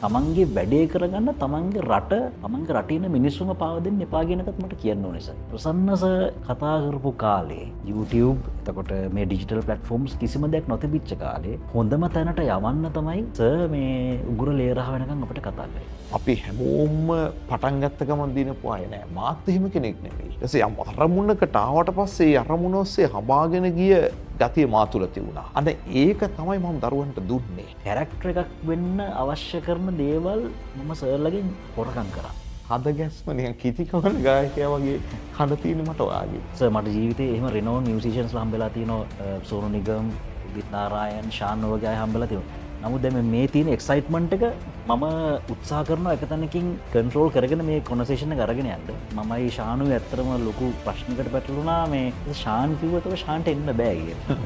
තමන්ගේ වැඩේ කරගන්න තමන්ගේ රට තමන්ගේ රටන මිනිස්සුම පාවදෙන් එපාගෙනකත් මට කියන්න නිසා. ප්‍රසන්නස කතා කරපු කාලේ YouTube එතකොට මේ ඩිජිටල් පලටෆෝම්ස් කිසිම දෙයක් නොතිබිච්ච කාලේ හොඳම තැනට යවන්න තමයි මේ උගුර ලේරහ වෙනකම් අපට කතා කරේ. අපි හැමෝම පටන්ගත්තකමන් දිනපු අය නෑ මාත් එහෙම කෙනෙක් නෙවෙයි. එසේ යම් අරමුණකට ආවට පස්සේ අරමුණ ඔස්සේ හබාගෙන ගිය ගතිය මා තුළ තිබුණා. අන්න ඒක තමයි මම දරුවන්ට දුන්නේ. කැරක්ටර් එකක් වෙන්න අවශ්‍ය කරන දේවල් මම සර්ලගෙන් හොරකම් කරා. හද ගැස්ම නිකන් කිතිකවන ගායකයා වගේ හද තියෙන මට ඔයාගේ. සර් මට ජීවිතේ එහෙම රෙනෝන් මියුසිෂියන්ස් හම්බෙලා තියෙනවා සෝනු නිගම්, උදිත් නාරායන්, ශාන් වගේ අය හම්බෙලා තියෙනවා. නමුත් දැන් මේ තියෙන එක්සයිට්මන්ට් එක මම උත්සාහ කරනවා එක තැනකින් කන්ට්‍රෝල් කරගෙන මේ කොන්වර්සේෂන් එක අරගෙන යන්න. මමයි ශානුයි ඇත්තටම ලොකු ප්‍රශ්නයකට පැටළුණා මේ ශාන් කිව්වට ශාන්ට එන්න බෑ කියලා.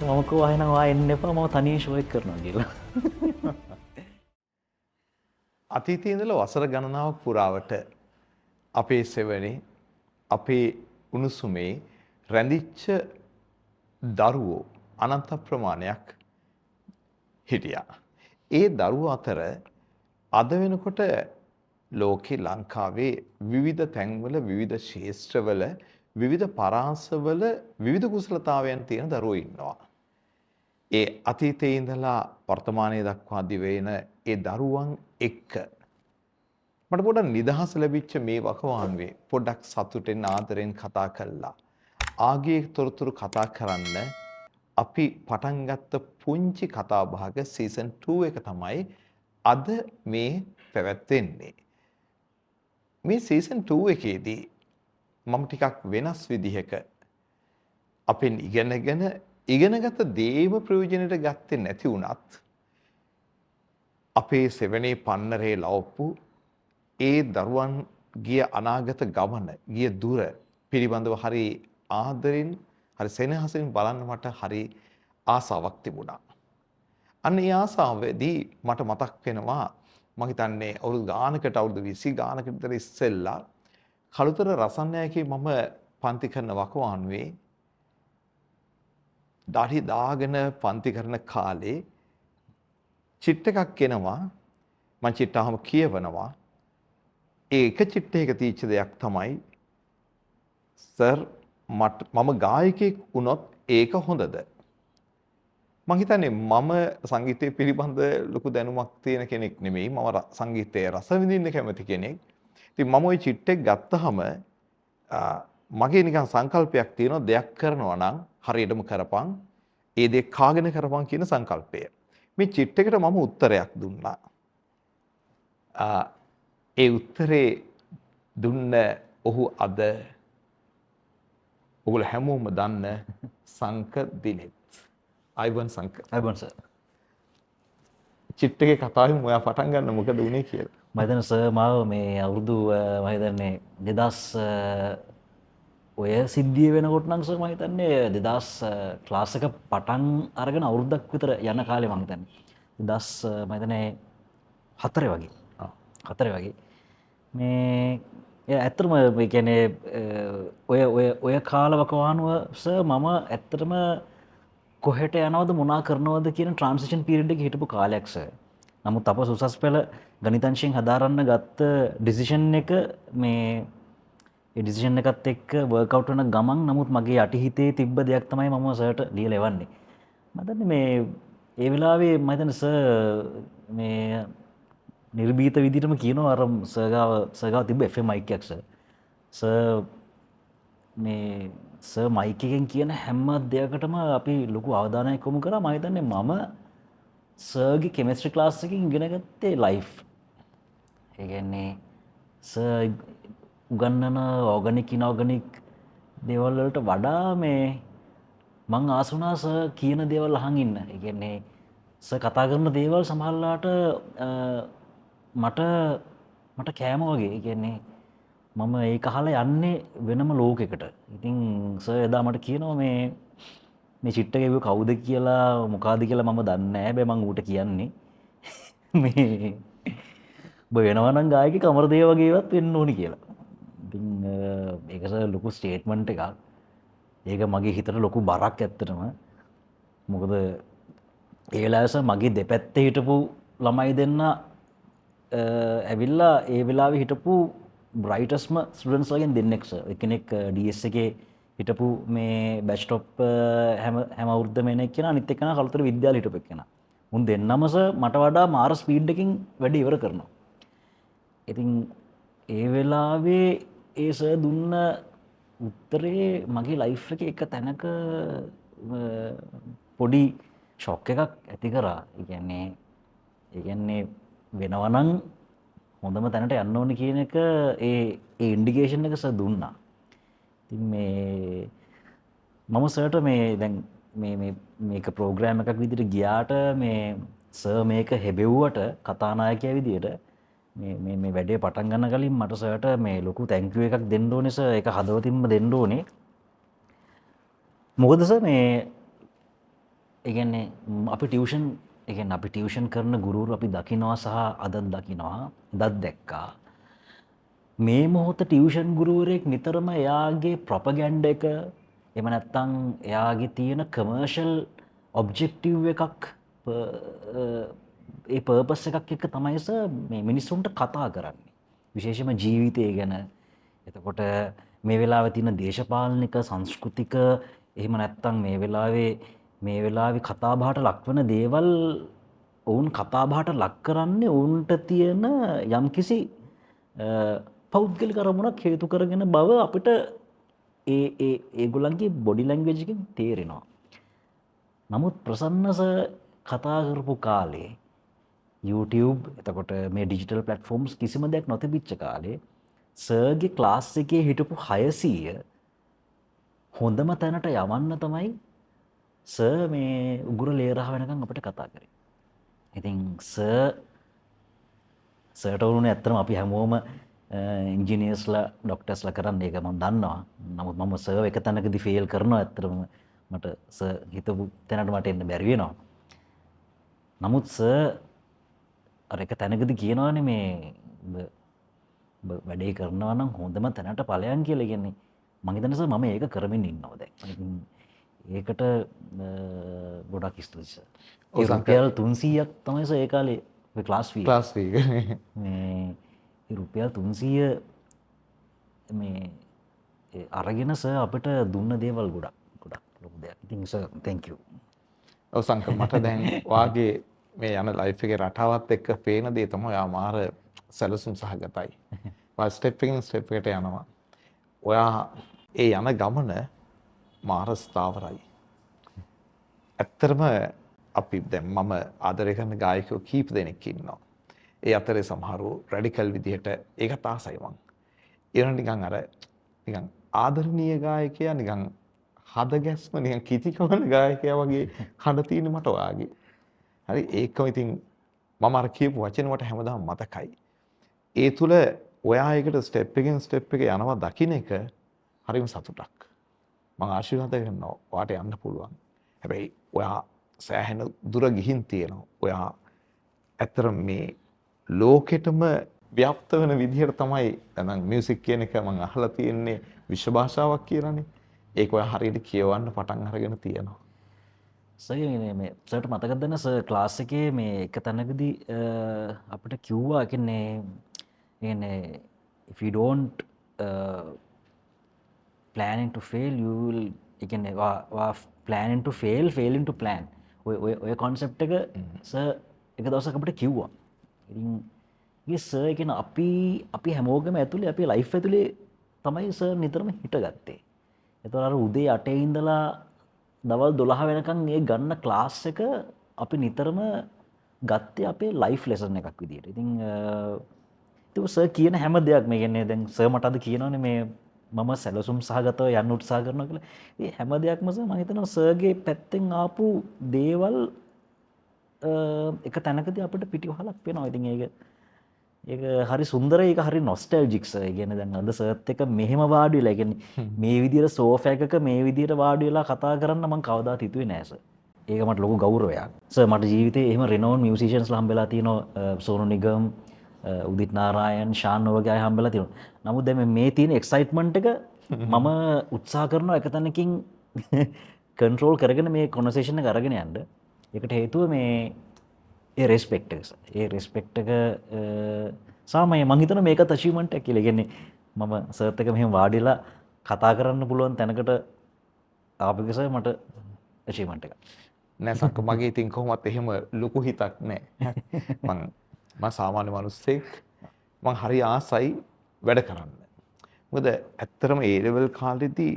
මම කිව්වා එහෙනම් ආ එන්න එපා මම තනියෙන් ෂෝ එක කරනවා කියලා. අතීතයේ ඉඳලා වසර ගණනාවක් පුරාවට අපේ සෙවනේ අපේ උණුසුමේ රැඳිච්ච දරුවෝ අනන්ත ප්‍රමාණයක් හිටියා. ඒ දරුවෝ අතර අද වෙනකොට ලෝකේ ලංකාවේ විවිධ තැන්වල විවිධ ශාස්ත්‍රවල විවිධ පරාසවල විවිධ කුසලතාවයන් තියෙන දරුවෝ ඉන්නවා. ඒ අතීතයේ ඉඳලා වර්තමානයේ දක්වා දිවෙන ඒ දරුවන් එක්ක මට පොඩ්ඩක් නිදහස ලැබිච්ච මේ වකවානුවේ පොඩ්ඩක් සතුටෙන් ආදරෙන් කතා කළා. ආගේ තොරතුරු කතා කරන්න අපි පටන් ගත්ත පුංචි කතා භාග සීසන් 2 එක තමයි අද මේ පැවැත්වෙන්නේ. මේ සීසන් 2 එකේදී මම ටිකක් වෙනස් විදිහක අපෙන් ඉගෙනගත දේව ප්‍රයෝජනෙට ගත්තේ නැති වුණත් අපේ සෙවනේ පන්නරේ ලවපු ඒ දරුවන් ගිය අනාගත ගමන ගිය දුර පිළිබඳව හරි ආදරෙන් හරි සෙනෙහසින් බලන්න මට හරි ආසාවක් තිබුණා. අන්න ඒ ආසාවේදී මට මතක් වෙනවා මම හිතන්නේ අවුරුදු ගානකට අවුරුදු 20 ගානකට විතර ඉස්සෙල්ලා කළුතර රසන්නයකේ මම පන්ති කරන වකවානුවේ දාඩි දාගෙන පන්ති කරන කාලේ චිට් එකක් එනවා මම චිට්ටාවම කියවනවා ඒ එක චිට්ටයක තීච්ච දෙයක් තමයි සර් මම ගායකයෙක් වුණොත් ඒක හොඳද මම හිතන්නේ මම සංගීතය පිළිබඳ ලොකු දැනුමක් තියෙන කෙනෙක් නෙමෙයි මම සංගීතයේ රස විඳින්න කැමති කෙනෙක්. ඉතින් මම ওই චිට් එක ගත්තාම මගේ නිකන් සංකල්පයක් තියෙනවා දෙයක් කරනවා නම් හරියටම කරපන් ඒ දේ කාගෙන කරපන් කියන සංකල්පය. මේ චිට් එකට මම උත්තරයක් දුන්නා. ඒ උත්තරේ දුන්න ඔහු අද ඔගොල්ලෝ හැමෝම දන්න සංක දිනෙත්. අයිබන් සංක. අයිබන් සර්. චිට් එකේ කතාවෙන් ඔයා පටන් ගන්න මොකද උනේ කියලා. මම හිතන්නේ සර් මාව මේ අවුරුදු මම හිතන්නේ 2000 ඔය සිද්ධිය වෙනකොට නම් සර් මම හිතන්නේ 2000 ක්ලාස් එක පටන් අරගෙන අවුරුද්දක් විතර යන කාලේ මම හිතන්නේ 2000 මම හිතන්නේ 4 වගේ. 4 වගේ. මේ ඇත්තටම මේ කියන්නේ ඔය කාලවකවානුව සර් මම ඇත්තටම කොහෙට යනවද මොනා කරනවද කියන ට්‍රාන්සිෂන් පීරියඩ් එකේ හිටපු කාලයක් සර්. නමුත් අප උසස් පෙළ ගණිතංශයෙන් හදාරන්න ගත්ත ඩිසිෂන් එක මේ ඒ ඩිසිෂන් එකත් එක්ක වර්ක්අවුට් වෙන ගමන් නමුත් මගේ යටිහිතේ තිබ්බ දෙයක් තමයි මම සර්ට ලියලා එවන්නේ. මම දන්නේ මේ ඒ වෙලාවේ මම හිතන්නේ සර් මේ නිර්භීත විදිහටම කියනවා අර සර් ගාව තිබ්බ FM මයික් එකක් සර්. සර් මේ සර් මයික් එකෙන් කියන හැම දෙයකටම අපි ලොකු අවධානයක් යොමු කරා. මම හිතන්නේ මම සර්ගේ කෙමිස්ට්‍රි ක්ලාස් එකකින් ඉගෙන ගත්තේ ලයිෆ්. ඒ කියන්නේ සර් උගන්නන ඕගනික් ඉනෝගනික් දේවල් වලට වඩා මේ මං ආස වුණා සර් කියන දේවල් අහන් ඉන්න. ඒ කියන්නේ සර් කතා කරන දේවල් සමහරලාට මට කෑම වගේ. ඒ කියන්නේ මම ඒක අහලා යන්නේ වෙනම ලෝකයකට. ඉතින් සර් එදා මට කියනවා මේ චිට් එක ගෙවුව කවුද කියලා මොකಾದ කියලා මම දන්නේ නැහැ. හැබැයි මං ඌට කියන්නේ මේ ඔබ වෙනවා නම් ගායකයෙක් අමරදේව වගේවත් වෙන්න ඕනි කියලා. ඉතින් ඒක සර් ලොකු ස්ටේට්මන්ට් එකක්. ඒක මගේ හිතට ලොකු බරක් ඇත්තටම. මොකද ඒ වෙලාවේ සර් මගේ දෙපැත්තේ හිටපු ළමයි දෙන්න ඇවිල්ලා ඒ වෙලාවේ හිටපු බ්‍රයිටස්ම ස්ටුඩන්ට්ස් වලින් දෙන්නෙක් සර්. එක්කෙනෙක් DS එකේ හිටපු මේ බැච් ටොප් හැම අවුරුද්දම එන එක්කෙනා, අනිත් එක්කෙනා කළුතර විද්‍යාලේ හිටපු එක්කෙනා. මුන් දෙන්නම සර් මට වඩා මාර ස්පීඩ් එකකින් වැඩ ඉවර කරනවා. ඉතින් ඒ වෙලාවේ ඒ සර් දුන්න උත්තරේ මගේ ලයිෆ් එකේ එක තැනක පොඩි ෂොක් එකක් ඇති කරා. ඒ කියන්නේ වෙනවා නම් හොඳම තැනට යන්න ඕනේ කියන එක ඒ ඉන්ඩිකේෂන් එක සර් දුන්නා. ඉතින් මේ මම සර්ට මේ දැන් මේක ප්‍රෝග්‍රෑම් එකක් විදිහට ගියාට මේ සර් මේක හෙබෙව්වට කතානායකයා විදිහට මේ වැඩේ පටන් ගන්න කලින් මට සර්ට මේ ලොකු තැන්ක් යූ එකක් දෙන්න ඕනේ සර්. ඒක හදවතින්ම දෙන්න ඕනේ. මොකද සර් මේ ඒ කියන්නේ අපි ටියුෂන් කරන ගුරුවරු අපි දකිනවා සහ අදත් දකිනවා. එදත් දැක්කා. මේ මොහොත ටියුෂන් ගුරුවරයෙක් නිතරම එයාගේ ප්‍රොපගැන්ඩ එක එහෙම නැත්නම් එයාගේ තියෙන කමර්ෂල් ඔබ්ජෙක්ටිව් එකක් ඒ පර්පස් එකක් එක්ක තමයි සර් මේ මිනිස්සුන්ට කතා කරන්නේ. විශේෂයෙන්ම ජීවිතය ගැන. එතකොට මේ වෙලාවේ තියෙන දේශපාලනික සංස්කෘතික එහෙම නැත්නම් මේ වෙලාවේ කතාබහට ලක්වන දේවල් ඔවුන් කතාබහට ලක් කරන්නේ ඔවුන්ට තියෙන යම්කිසි පෞද්ගලික අරමුණක් හේතු කරගෙන බව අපිට ඒගොල්ලන්ගේ බොඩි ලැන්ග්වේජ් එකෙන් තේරෙනවා. නමුත් ප්‍රසන්න සර් කතා කරපු කාලේ YouTube එතකොට මේ ඩිජිටල් ප්ලැට්ෆෝම්ස් කිසිම දෙයක් නොතිබිච්ච කාලේ සර්ගේ ක්ලාස් එකේ හිටපු 600 හොඳම තැනට යවන්න තමයි සර් මේ උගුර ලේරහ වෙනකන් අපිට කතා කරේ. ඉතින් සර්ට වුණේ ඇත්තටම අපි හැමෝම ඉන්ජිනියර්ස්ලා ඩොක්ටර්ස්ලා කරන්නේ ඒක මම දන්නවා. නමුත් මම සර් එක තැනකදී ෆේල් කරනවා ඇත්තටම. මට සර් හිතපු තැනට මට එන්න බැරි වෙනවා. නමුත් සර් අර එක තැනකදී කියනවානේ මේ වැඩේ කරනවා නම් හොඳම තැනට ඵලයන් කියලා. කියන්නේ මම හිතන්නේ සර් මම ඒක කරමින් ඉන්නවා දැන්. ඉතින් ඒකට ගොඩක් ස්තුතියි සර්. ඒ රුපියල් 300ක් තමයි සර් ඒ කාලේ ඔය ක්ලාස් ෆී. මේ රුපියල් 300 මේ අරගෙන සර් අපිට දුන්න දේවල් ගොඩක් ලොකු දෙයක්. ඉතින් සර් thank you. ඔව් සංකල් මට දැන් වාගේ මේ යන ලයිෆ් එකේ රටාවත් එක්ක පේන දේ තමයි ඔයා මාර සැලසුම් සහගතයි. ඔයා ස්ටෙප් එකකින් ස්ටෙප් එකට යනවා. ඔයා ඒ යන ගමන මාර ස්ථාවරයි. ඇත්තටම අපි දැන් මම ආදරය කරන ගායකයෝ කීප දෙනෙක් ඉන්නවා. ඒ අතරේ සමහරව රැඩිකල් විදිහට ඒකට ආසයි මං. ඒන නිකන් නිකන් ආදරණීය ගායකයා නිකන් හද ගැස්ම නිකන් කිතිකවන ගායකයා වගේ හඬ තියෙන මට ඔයාගේ. හරි ඒකම ඉතින් මම අර කියපු වචන වට හැමදාම මතකයි. ඒ තුල ඔයා ඒකට ස්ටෙප් එකෙන් ස්ටෙප් එක යනවා දකින්න එක හරිම සතුටක්. මම ආශිර්වාද කරනවා ඔයාට යන්න පුළුවන්. හැබැයි ඔයා සෑහෙන දුර ගිහින් තියෙනවා. ඔයා ඇත්තටම මේ ලෝකෙටම ව්‍යාප්ත වෙන විදිහට තමයි දැන් මියුසික් කියන එක මම අහලා තියෙන්නේ විශ්ව භාෂාවක් කියලානේ. ඒක ඔයා හරියට කියවන්න පටන් අරගෙන තියෙනවා. මේ සර්ට මතකද නැ සර් ක්ලාස් එකේ මේ එක තැනකදී අපිට කිව්වා කියන්නේ if you don't planning to fail you will කියන්නේ planning to fail failing to plan ඔය concept එක සර් එක දවසක් අපිට කිව්වා. ඉතින් ඒ සර් කියන අපි හැමෝගම ඇතුලේ අපේ ලයිෆ් ඇතුලේ තමයි සර් නිතරම හිටගත්තේ. ඒතකොට අර උදේ 8 ඉඳලා දවල් 12 වෙනකන් මේ ගන්න ක්ලාස් එක අපි නිතරම ගත්තේ අපේ ලයිෆ් ලෙසන් එකක් විදියට. ඉතින් සර් කියන හැම දෙයක් මේ කියන්නේ දැන් සර් මට අද කියනවානේ මේ මම සැලසුම් සහගතව යන්න උත්සාහ කරනවා කියලා. ඒ හැම දෙයක්ම සර් මම හිතනවා සර්ගේ පැත්තෙන් ආපු දේවල් එක තැනකදී අපිට පිටිවහලක් වෙනවා. ඉතින් ඒක හරි සුන්දරයි. ඒක හරි නොස්ටැල්ජික් සර්. ඒ කියන්නේ දැන් අද සර්ත් එක මෙහෙම වාඩි වෙලා ඒ කියන්නේ මේ විදියට සෝෆා එකක මේ විදියට වාඩි වෙලා කතා කරන්න මම කවදාත් හිතුවේ නෑ සර්. ඒක මට ලොකු ගෞරවයක්. සර් මට ජීවිතේ එහෙම රෙනෝන් මියුසිෂියන්ස්ලා හම්බෙලා තියෙනවා. සෝනු නිගම්, උදිත් නාරායන්, ශාන් වගේ අය හම්බෙලා තියෙනවා. නමුත් දැන් මේ තියෙන එක්සයිට්මන්ට් එක මම උත්සාහ කරනවා එක තැනකින් කන්ට්‍රෝල් කරගෙන මේ කොන්වර්සේෂන් එක අරගෙන යන්න. ඒකට හේතුව මේ ඒ රෙස්පෙක්ට් එක ඒ රෙස්පෙක්ට් එක සාමය මං හිතන මේකත් අචීව්මන්ට් එකක් කියලා. කියන්නේ මම සර්ත් එක මෙහෙම වාඩිලා කතා කරන්න පුළුවන් තැනකට ආපු එක සර් මට අචීව්මන්ට් එකක්. නෑ සංක මගේ ඉතින් කොහොමත් එහෙම ලොකු හිතක් නෑ. මම සාමාන්‍ය මිනිස්සෙක්. මං හරි ආසයි වැඩ කරන්න. මොකද ඇත්තටම ඒ ලෙවල් කාලෙදී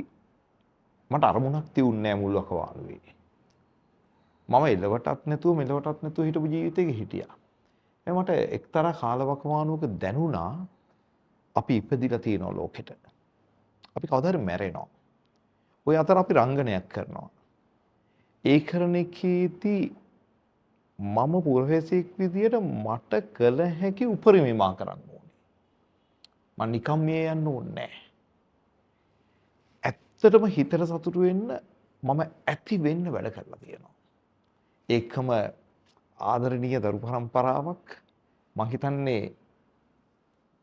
මට අරමුණක් තියුන්නේ නෑ මුල් වකවානුවේ. මම එලවටත් නැතුව මෙලවටත් නැතුව හිටපු ජීවිතයක හිටියා. මට එක්තරා කාලවකවානුවක දැනුණා අපි ඉපදිලා තියෙනවා ලෝකෙට. අපි කවදා හරි මැරෙනවා. ওই අතර අපි රංගනයක් කරනවා. ඒ කරන එකේදී මම පුරවැසියෙක් විදියට මට කළ හැකි උපරිමය මා කරන්න ඕනේ. මම නිකම් මේ යන්න ඕනේ නැහැ. ඇත්තටම හිතට සතුටු වෙන්න මම ඇති වෙන්න වැඩ කරලා තියෙනවා. ඒකම ආදරණීය දරු පරම්පරාවක් මම හිතන්නේ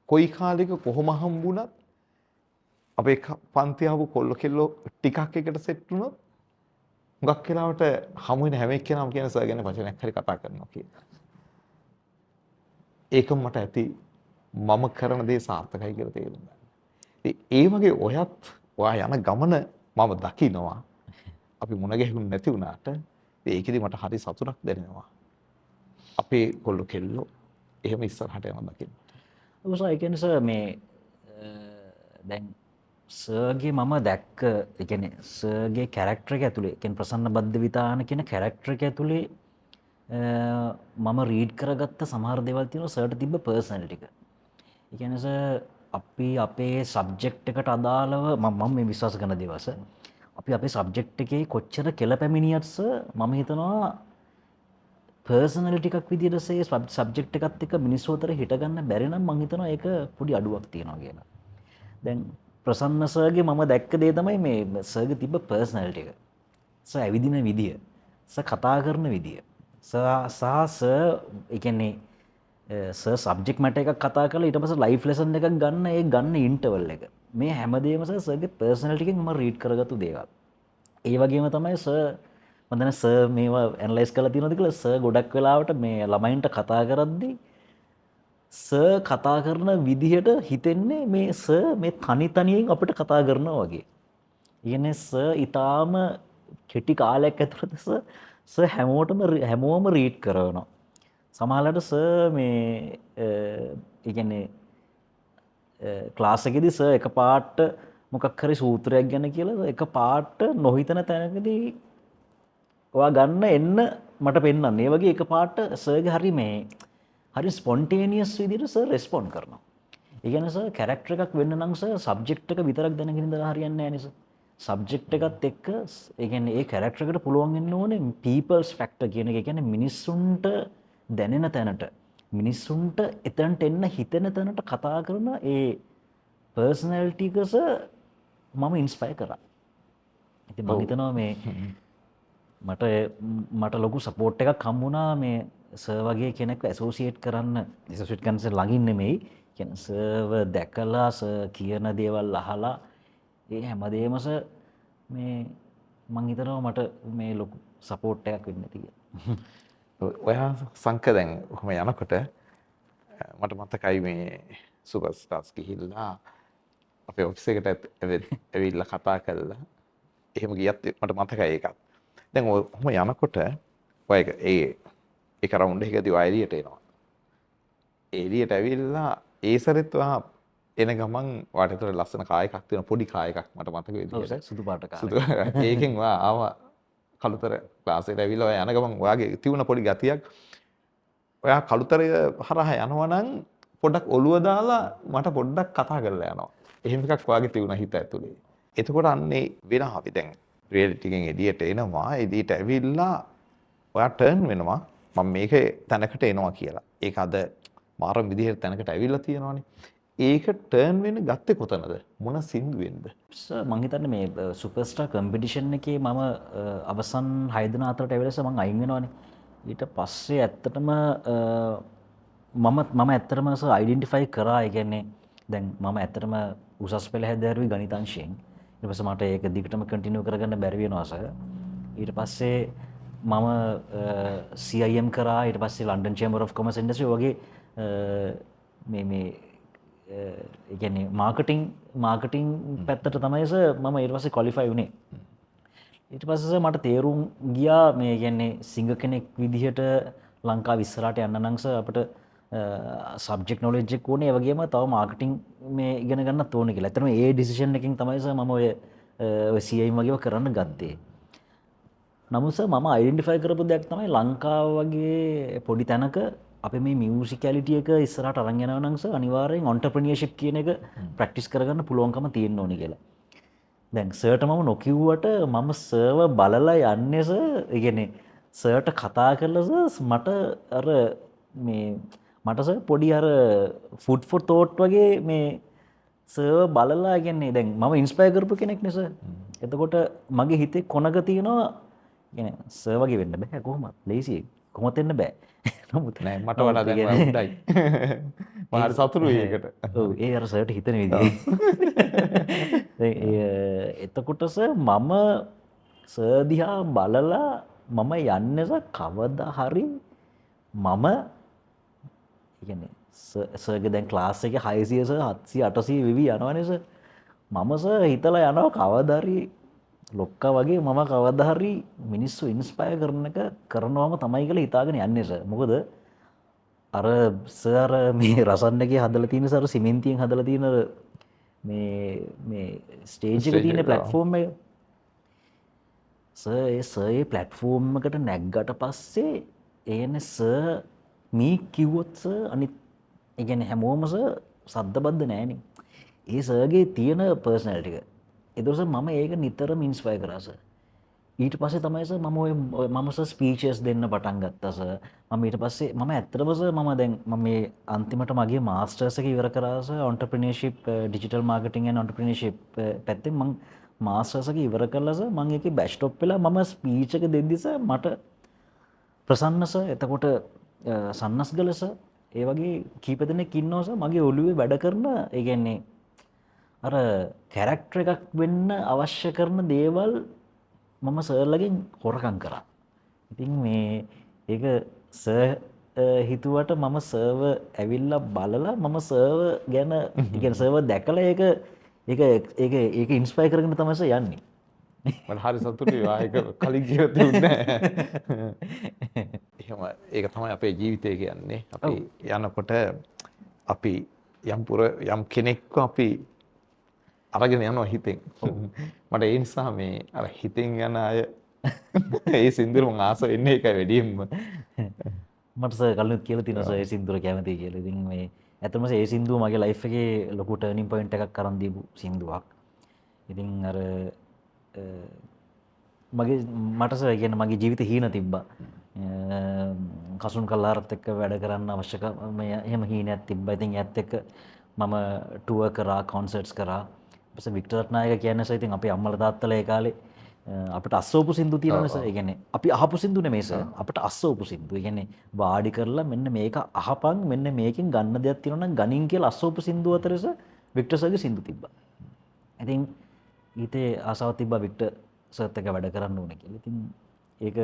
කොයි කාලෙක කොහොම හම්බුණත් අපේ පන්ති ආපු කොල්ල කෙල්ලෝ ටිකක් එකට සෙට් වුණොත් හුඟක් වෙලාවට හමු වෙන හැම එක්කෙනාම කියන සර් ගැන වචනයක් හරි කතා කරනවා කියලා. ඒකම මට ඇති මම කරන දේ සාර්ථකයි කියලා තේරුම් ගන්න. ඒ වගේ ඔයා යන ගමන මම දකිනවා. අපි මුණ ගැහුනේ නැති වුණාට ඒකෙදි මට හරි සතුටක් දැනෙනවා. අපේ කොල්ල කෙල්ලෝ එහෙම ඉස්සරහට යනවා දකින්න. ඔව් ඒ කියන්නේ සර් මේ දැන් සර්ගේ මම දැක්ක ඒ කියන්නේ සර්ගේ කැරක්ටර් එක ඇතුලේ කියන්නේ ප්‍රසන්න බද්දවිතාන කියන කැරක්ටර් එක ඇතුලේ මම රීඩ් කරගත්ත සමහර දේවල් තියෙනවා සර්ට තිබ්බ පර්සනැලිටි එක. ඒ කියන්නේ සර් අපි අපේ සබ්ජෙක්ට් එකට අදාළව මම මේ විශ්වාස කරන දේවල් සර් අපි අපේ සබ්ජෙක්ට් එකේ කොච්චර කෙලපැමිණියත් සර් මම හිතනවා පර්සනැලිටි එකක් විදිහට සබ්ජෙක්ට් එකත් එක්ක මිනිස්සු අතර හිට ගන්න බැරි නම් මම හිතනවා ඒක පොඩි අඩුවක් තියෙනවා කියලා. දැන් ප්‍රසන්න සර්ගේ මම දැක්ක දේ තමයි මේ සර්ගේ තිබ්බ පර්සනැලිටි එක. සර් ඇවිදින විදිය, සර් කතා කරන විදිය. සර් ඒ කියන්නේ සර් සබ්ජෙක්ට් මැටර් එකක් කතා කරලා ඊට පස්සේ ලයිෆ් ලෙසන් එකක් ගන්න ඒ ගන්න ඉන්ටර්වල් එක. මේ හැමදේම සර්ගේ පර්සනැලිටි එකෙන් මම රීඩ් කරගත්තු දේවල්. ඒ වගේම තමයි සර් මම දන්නේ සර් මේවා ඇනලයිස් කරලා තියෙනවද කියලා සර් ගොඩක් වෙලාවට මේ ළමයින්ට කතා කරද්දී සර් කතා කරන විදිහට හිතෙන්නේ මේ සර් මේ තනියෙන් අපිට කතා කරනවා වගේ. ඉන්නේ සර් ඊටාම කෙටි කාලයක් ඇතුළත සර් හැමෝම රීඩ් කරනවා. සමහරවිට සර් මේ ඒ කියන්නේ ක්ලාස් එකේදී සර් එකපාරට මොකක් හරි සූත්‍රයක් ගැන කියලා එකපාරට නොහිතන තැනකදී ඔයා ගන්න එන්න මට පෙන්වන්න. ඒ වගේ එකපාරට සර්ගේ හරි ස්පොන්ටේනියස් විදිහට සර් රෙස්පොන්ඩ් කරනවා. ඒ කියන්නේ සර් කැරක්ටර් එකක් වෙන්න නම් සර් සබ්ජෙක්ට් එක විතරක් දැනගෙන ඉඳලා හරියන්නේ නැහැ නේ සර්. සබ්ජෙක්ට් එකත් එක්ක ඒ කියන්නේ ඒ කැරක්ටර් එකට පුළුවන් වෙන්න ඕනේ පීපල්ස් ෆැක්ටර් කියන එක. ඒ කියන්නේ මිනිස්සුන්ට දැනෙන තැනට මිනිස්සුන්ට එතනට එන්න හිතෙන තැනට කතා කරන ඒ පර්සනැලිටි එක සර් මම ඉන්ස්පයර් කරා. ඉතින් මම හිතනවා මේ මට ලොකු සපෝට් එකක් හම්බුණා මේ සර් වගේ කෙනෙක්ව ඇසෝසියේට් කරන්න. ඇසෝසියේට් කරන්න සර් ළඟින් නෙමෙයි. කියන්නේ සර්ව දැකලා සර් කියන දේවල් අහලා ඒ හැමදේම සර් මේ මං හිතනවා මට මේ ලොකු සපෝට් එකක් වෙන්න ඇති කියලා. ඔයා සංක දැන් ඔහොම යනකොට මට මතකයි මේ සුපර් ස්ටාර්ස් ගිහිල්ලා අපේ ඔෆිස් එකට ඇවිල්ලා කතා කළා. එහෙම ගියත් මට මතකයි ඒකත්. දැන් ඔහොම යනකොට ඔය ඒක රවුන්ඩ් එකකදී ඔය එළියට එනවා. එළියට ඇවිල්ලා ඒ සැරෙත් ඔයා එන ගමන් වාට ඒතර ලස්සන කාය එකක් තියෙන පොඩි කාය එකක් මට මතක විදිහට සුදු පාට කාය. ඒකෙන් ඔයා ආවා කළුතර ක්ලාස් එකට ඇවිල්ලා ඔයා යන ගමන් ඔයාගේ තියුණ පොඩි ගතියක් ඔයා කළුතරය හරහා යනවා නම් පොඩ්ඩක් ඔළුව දාලා මට පොඩ්ඩක් කතා කරලා යනවා. එහෙම එකක් ඔයාගේ තියුණ හිත ඇතුලේ. එතකොට අන්නේ වෙනවා අපි දැන් රියැලිටි එකෙන් එළියට එනවා. එළියට ඇවිල්ලා ඔයා ටර්න් වෙනවා. මම මේකේ තැනකට එනවා කියලා. ඒක අද මාරම් විදිහට තැනකට ඇවිල්ලා තියෙනවානේ. ඒක ටර්න් වෙන්න ගත්තේ කොතනද? මොන සින්දුවෙන්ද? මං හිතන්නේ මේ සුපර්ස්ටාර් කම්පිටිෂන් එකේ මම අවසන් 6 දෙනා අතරට ඇවිල්ලා මං අයින් වෙනවානේ. ඊට පස්සේ ඇත්තටම මම ඇත්තටම අයිඩෙන්ටිෆයි කරා. ඒ කියන්නේ දැන් මම ඇත්තටම උසස් පෙළ හැදෑරුවේ ගණිතාංශයෙන්. ඊට පස්සේ මට ඒක දිගටම කන්ටිනියු කරගන්න බැරි වෙනවා සර්. ඊට පස්සේ මම CIM කරා ඊට පස්සේ London chamber of commerce industry වගේ මේ කියන්නේ මාකටිං පැත්තට තමයි සර් මම ඊට පස්සේ ක්වොලිෆයි වුණේ. ඊට පස්සේ සර් මට තේරුම් ගියා මේ කියන්නේ සිංග කෙනෙක් විදිහට ලංකාව ඉස්සරහට යන්න නම් සර් අපිට සබ්ජෙක්ට් නොලෙජ් එක ඕනේ. ඒ වගේම තව මාකටිං මේ ඉගෙන ගන්නත් ඕනේ කියලා. ඇත්තටම ඒ ඩිසිෂන් එකකින් තමයි සර් මම ඔය CIM වගේව කරන්න ගත්තේ. නමුත් සර් මම අයිඩෙන්ටිෆයි කරපු දෙයක් තමයි ලංකාව වගේ පොඩි තැනක අපි මේ මියුසිකැලිටි එක ඉස්සරහට අරන් යනවා නම් සර් අනිවාර්යෙන් ඔන්ටර්ප්‍රිනියර්ෂිප් කියන එක ප්‍රැක්ටිස් කරගන්න පුළුවන්කම තියෙන්න ඕනේ කියලා. දැන් සර්ට මම නොකිව්වට මම සර්ව බලලා යන්නේ සර්. ඒ කියන්නේ සර්ට කතා කරලා සර් මට අර මේ මට සර් පොඩි අර ෆුඩ් ෆොර් තෝට් වගේ මේ සර්ව බලලා කියන්නේ දැන් මම ඉන්ස්පයර් කරපු කෙනෙක් නේ සර්. එතකොට මගේ හිතේ කොනක තියෙනවා කියන්නේ සර් වගේ වෙන්න බෑ කොහොමද? ලේසි කොහොමද වෙන්න බෑ. නමුත් නෑ මට වඩා දැන් උඩයි. මම හරි සතුටුයි ඒකට. ඔව් ඒ අර සර්ට හිතන විදිහ. එතකොට සර් මම සර් දිහා බලලා මම යන්නේ සර් කවදා හරි මම කියන්නේ සර්ගේ දැන් ක්ලාස් එකේ 600 සර් 700 800 විවි යනවනේ සර්. මම සර් හිතලා යනවා කවදා හරි ලොක්කා වගේ මම කවදා හරි මිනිස්සු ඉන්ස්පයර් කරන එක කරනවම තමයි කියලා හිතාගෙන යන්නේ සර්. මොකද අර සර් මේ රසන්නගේ හදලා තියෙන සර් සිමෙන්තියෙන් හදලා තියෙන මේ ස්ටේජ් එකේ තියෙන ප්ලැට්ෆෝම් එක සර් ඒ ප්ලැට්ෆෝම් එකට නැග්ගට පස්සේ ඒනේ සර් මේ කිව්වොත් සර් අනිත් ඒ කියන්නේ හැමෝම සර් සද්දබද්ද නෑනේ. ඒ සර්ගේ තියෙන පර්සනැලිටි එක. ඒතකොට සර් මම ඒක නිතරම ඉන්ස්පයර් කරා සර්. ඊට පස්සේ තමයි සර් මම සර් ස්පීචස් දෙන්න පටන් ගත්තා සර්. මම ඊට පස්සේ මම ඇත්තටම සර් මම මේ අන්තිමට මගේ මාස්ටර්ස් එක ඉවර කරා සර් ඔන්ටර්ප්‍රිනියර්ෂිප් ඩිජිටල් මාකටිං ඇන්ඩ් ඔන්ටර්ප්‍රිනියර්ෂිප් පැත්තෙන් මම මාස්ටර්ස් එක ඉවර කරලා සර් මම ඒකේ බැච් ස්ටොප් වෙලා මම ස්පීච් එක දෙද්දි සර් මට ප්‍රසන්න සර් එතකොට සන්නස්ගල සර් ඒ වගේ කීප දෙනෙක් ඉන්නවා සර් මගේ ඔළුවේ වැඩ කරන ඒ කියන්නේ අර කැරක්ටර් එකක් වෙන්න අවශ්‍ය කරන දේවල් මම සර්ලගෙන් හොරකම් කරා. ඉතින් මේ ඒක සර් හිතුවට මම සර්ව ඇවිල්ලා බලලා මම සර්ව ගැන කියන්නේ සර්ව දැකලා ඒක ඉන්ස්පයර් කරගෙන තමයි සර් යන්නේ. මට හරි සතුටුයි ආයක කලින් ජීවිතේ උන්නේ. එහෙම ඒක තමයි අපේ ජීවිතය කියන්නේ. අපි යනකොට අපි යම් කෙනෙක්ව අපි අරගෙන යනවා හිතෙන්. මට ඒ නිසා මේ අර හිතෙන් යන අය ඒ සින්දුර මං ආස වෙන්නේ ඒකයි වැඩියෙන්ම. මට සර් කලින් කියලා තියෙනවා සර් ඒ සින්දුර කැමතියි කියලා. ඉතින් මේ ඇත්තම ඒ සින්දුව මගේ ලයිෆ් එකේ ලොකු ටර්නින් පොයින්ට් එකක් කරන් දීපු සින්දුවක්. ඉතින් අර මට සර් කියන්නේ මගේ ජීවිතේ හීන තිබ්බා. කසුන් කල්ලාරත් එක්ක වැඩ කරන්න අවශ්‍යකම එහෙම හීනයක් තිබ්බා. ඉතින් ඒත් එක්ක මම ටුවර් කරා, කොන්සර්ට්ස් කරා. ඊපස්සේ වික්ටර් රත්නායක කියන්නේ සර් ඉතින් අපේ අම්මලා තාත්තලා ඒ කාලේ අපිට අස්සෝපු සින්දු තියෙනවනේ සර්. ඒ කියන්නේ අපි අහපු සින්දු නෙමෙයි සර්. අපිට අස්සෝපු සින්දු. ඒ කියන්නේ වාඩි කරලා මෙන්න මේක අහපන් මෙන්න මේකෙන් ගන්න දෙයක් තියෙනවා නම් ගනින් කියලා අස්සෝපු සින්දු අතර සර් වික්ටර් සර්ගේ සින්දු තිබ්බා. ඉතින් ඊතේ ආසාවක් තිබ්බා වික්ටර් සර්ත් එක්ක වැඩ කරන්න ඕනේ කියලා. ඉතින් ඒක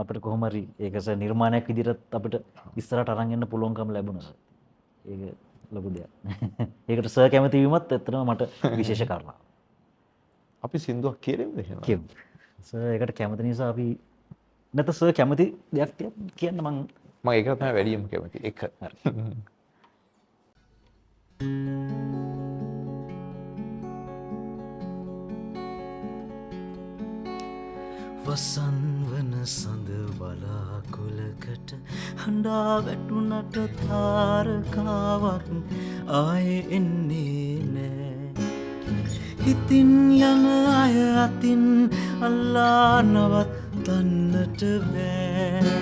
අපිට කොහොම හරි ඒක සර් නිර්මාණයක් විදිහට අපිට ඉස්සරහට අරන් යන්න පුළුවන්කම ලැබුණා සර්. ඒක ලොකු දෙයක්. ඒකට සර් කැමති වීමත් ඇත්තටම මට විශේෂ කාරණාවක්. අපි සින්දුවක් කියලෙමුද එහෙනම්? කියමු. සර් ඒකට කැමති නිසා අපි නැත්නම් සර් කැමති දෙයක් කියන්න මම ඒක තමයි වැඩියෙන්ම කැමති. එක. වසන් වන සඳ වලාකුළකට හඬා වැටුණට තාරකාවක් ආයේ එන්නේ නෑ. හිතින් යන අය අතින් අල්ලා නවත්තන්නට බෑ.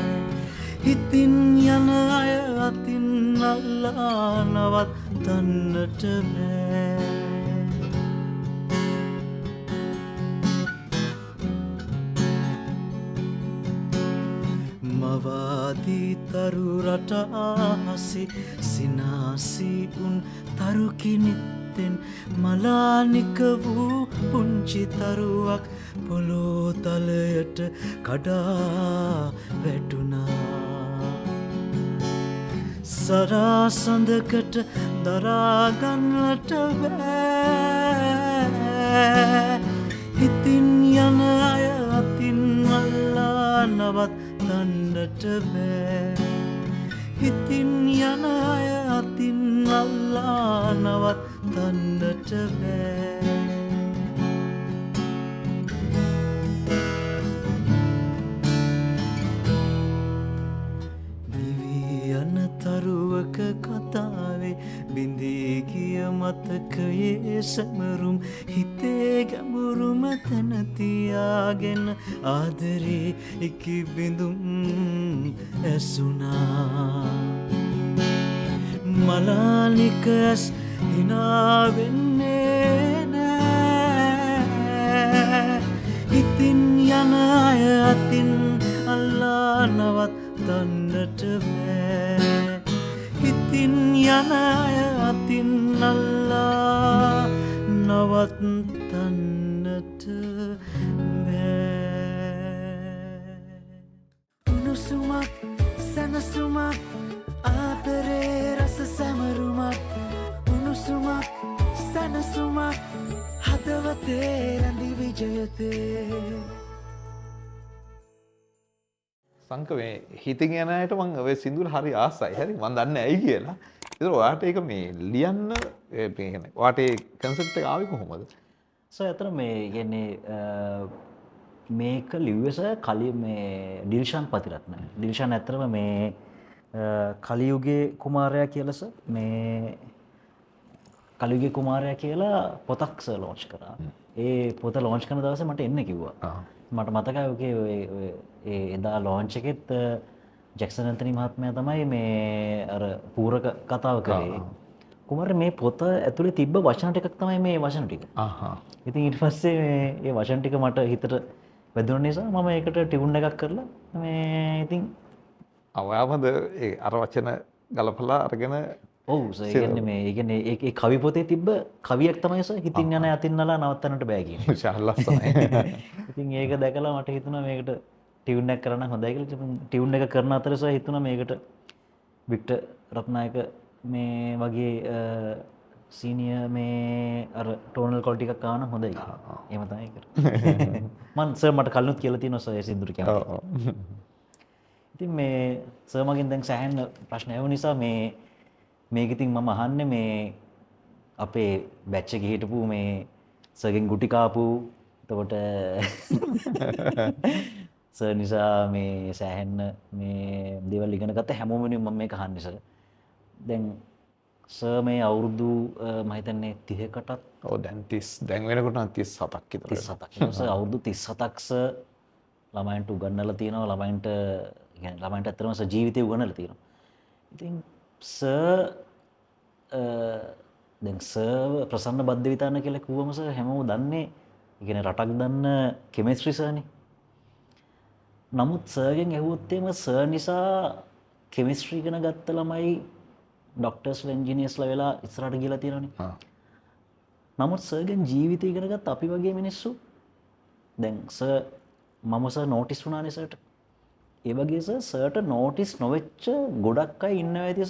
හිතින් යන අය අතින් අල්ලා නවත්තන්නට බෑ. මවා අදීතරු රට ආහසේ සිනාසී උන් තරුකිනිත්තෙන් මලානික වූ පුංචි තරුවක් පොලෝතලයට කඩා වැටුණා. සරාසඳකට දරාගන්නට බෑ. හිතින් යන අය අතින් අල්ලා නවත්තන්නට බෑ. හිතින් යන අය අතින් අල්ලා නවත්තන්නට බෑ. තරුවක කතාවේ බිඳී ගිය මතකයේ සැමරුම් හිතේ ගැඹුරුම තැන තියාගෙන ආදරේ ඉකි බිඳුම් ඇසුනා. මලානික ඇස් හිනාවෙන්නේ නෑ. හිතින් යන අය අතින් අල්ලා නවත්තන්නට බෑ. හිතින් යන අය අතින් අල්ලා නවත්තන්නට බෑ. උණුසුමක් සැනසුමක් ආදරේ රස සැමරුමක්. උණුසුමක් සැනසුමක් හදවතේ රැඳි විජයතේ. සංක මේ හිතින් යන අයට මම ඔය සින්දුවල හරි ආසයි. හරි මම දන්නේ ඇයි කියලා. ඒතර ඔයාට ඒක මේ ලියන්න මේ කියන්නේ ඔයාට ඒ කන්සෙප්ට් එක ආවේ කොහොමද? සර් අතන මේ කියන්නේ මේක ලිව්වේ සර් කලිය මේ ඩිල්ෂාන් පතිරත්න. ඩිල්ෂාන් ඇත්තටම මේ කලියුගේ කුමාරයා කියලා සර් මේ කලියුගේ කුමාරයා කියලා පොතක් සර් ලොන්ච් කරා. ඒ පොත ලොන්ච් කරන දවසේ මට එන්න කිව්වා. මට මතකයි ඔකේ ඒ එදා ලොන්ච් එකෙත් ජැක්සන් ඇන්තනි මහත්මයා තමයි මේ අර පූරක කතාව කරේ. කුමාරයා මේ පොත ඇතුලේ තිබ්බ වචන ටිකක් තමයි මේ වචන ටික. ඉතින් ඊට පස්සේ මේ වචන ටික මට හිතට වැදුන නිසා මම ඒකට ටියුන් එකක් කරලා මේ ඉතින් අවයාමද ඒ අර වචන ගලපලා අරගෙන ඔව් සර් ඒ කියන්නේ ඒ කවි පොතේ තිබ්බ කවියක් තමයි සර් හිතින් යන අතින් නලා නවත්තන්නට බෑ කියන්නේ. ඉන්ෂාල්ලාහ්. ඉතින් ඒක දැකලා මට හිතුණා මේකට ටියුන් එකක් කරන්න හොඳයි කියලා. ටියුන් එක කරන අතර සර් හිතුණා මේකට වික්ටර් රත්නායක මේ වගේ සීනියර් මේ අර ටෝනල් ක්වොලිටි එකක් ගන්න හොඳයි. එහෙම තමයි කරේ. මං සර් මට කලිනුත් කියලා තියෙනවා සර් ඒ සින්දුර කියන්නේ. ඉතින් මේ සර් මගෙන් දැන් සෑහෙන ප්‍රශ්න ඇහුව නිසා මේක ඉතින් මම අහන්නේ මේ අපේ බැච් එකේ හිටපු මේ සර්ගෙන් ගුටි කාපු එතකොට සර් නිසා මේ සෑහෙන්න මේ දේවල් ඉගෙන ගත්ත හැමෝම වෙනුවෙන් මම මේක අහන්නේ සර්. දැන් සර් මේ අවුරුදු මම හිතන්නේ 30කටත් ඔව් දැන් 30 දැන් වෙනකොට 37ක් විතර. 37ක්. සර් අවුරුදු 37ක් සර් ළමයින්ට උගන්වලා තියෙනවා. ළමයින්ට ඇත්තටම සර් ජීවිතේ උගන්වලා තියෙනවා. ඉතින් සර් දැන් සර් ප්‍රසන්න බද්දවිතාන කියලා කිව්වම සර් හැමෝම දන්නේ ඒ කියන්නේ රටක් දන්න කෙමිස්ට්‍රි සර්නේ. නමුත් සර්ගෙන් ඇහුවොත් එහෙම සර් නිසා කෙමිස්ට්‍රි ඉගෙන ගත්ත ළමයි ඩොක්ටර්ස්ලා ඉන්ජිනියර්ස්ලා වෙලා ඉස්සරහට ගිහලා තියෙනවනේ. නමුත් සර්ගෙන් ජීවිතය ඉගෙන ගත්ත අපි වගේ මිනිස්සු දැන් සර් මම සර් නෝටිස් වුණානේ සර්ට. ඒ වගේ සර්ට නෝටිස් නොවෙච්ච ගොඩක් අය ඉන්නවා ඇති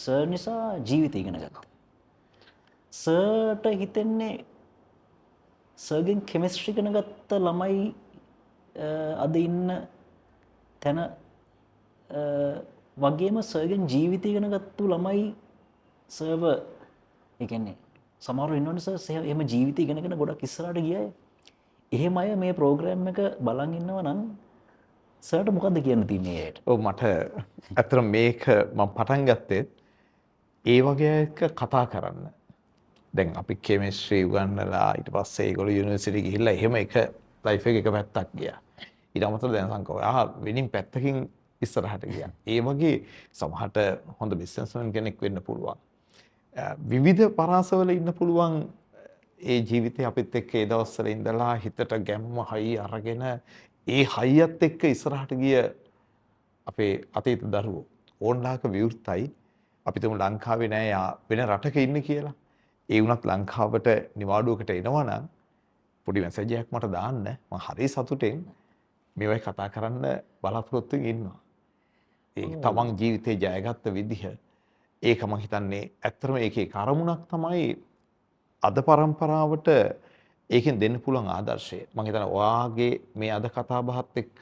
සර් නිසා ජීවිතය ඉගෙන ගත්තා. සර්ට හිතෙන්නේ සර්ගෙන් කෙමිස්ට්‍රි ඉගෙන ගත්ත ළමයි අද ඉන්න තැන වගේම සර්ගෙන් ජීවිතය ඉගෙන ගත්තු ළමයි සර්ව ඒ කියන්නේ සමහරව ඉන්නවනේ සර් එහෙම ජීවිතය ඉගෙනගෙන ගොඩක් ඉස්සරහට ගියා. එහෙම අය මේ ප්‍රෝග්‍රෑම් එක බලන් ඉන්නවා නම් සර්ට මොකද්ද කියන්න තියෙන්නේ ඒකට? ඔව් මට අතන මේක මම පටන් ගත්තේ ඒ වගේ එක කතා කරන්න. දැන් අපි කෙමිස්ට්‍රි උගන්වලා ඊට පස්සේ ඒගොල්ලෝ යුනිවර්සිටි ගිහිල්ලා එහෙම එක ලයිෆ් එක පැත්තක් ගියා. ඊට අමතරව දැන් සංකෝ වෙනින් පැත්තකින් ඉස්සරහට ගියා. ඒ වගේ සමහරට හොඳ බිස්නස්මන් කෙනෙක් වෙන්න පුළුවන්. විවිධ පරාසවල ඉන්න පුළුවන්. ඒ ජීවිතේ අපිත් එක්ක ඒ දවස්වල ඉඳලා හිතට ගැම්ම හයි අරගෙන ඒ හයියත් එක්ක ඉස්සරහට ගිය අපේ අතීත දරුවෝ ඕන්ලාක විවෘතයි. අපි තුමු ලංකාවේ නෑ යා වෙන රටක ඉන්නේ කියලා. ඒ වුණත් ලංකාවට නිවාඩුවකට එනවා නම් පොඩි මැසේජ් එකක් මට දාන්න. මම හරි සතුටෙන් මේවයි කතා කරන්න බලාපොරොත්තු ඉන්නවා. ඒ තමන් ජීවිතේ ජයගත්ත විදිහ ඒක මම හිතන්නේ ඇත්තටම ඒකේ කරමුණක් තමයි අද પરම්පරාවට ඒකෙන් දෙන්න පුළුවන් ආදර්ශය. මම හිතනවා ඔයාගේ මේ අද කතා බහත් එක්ක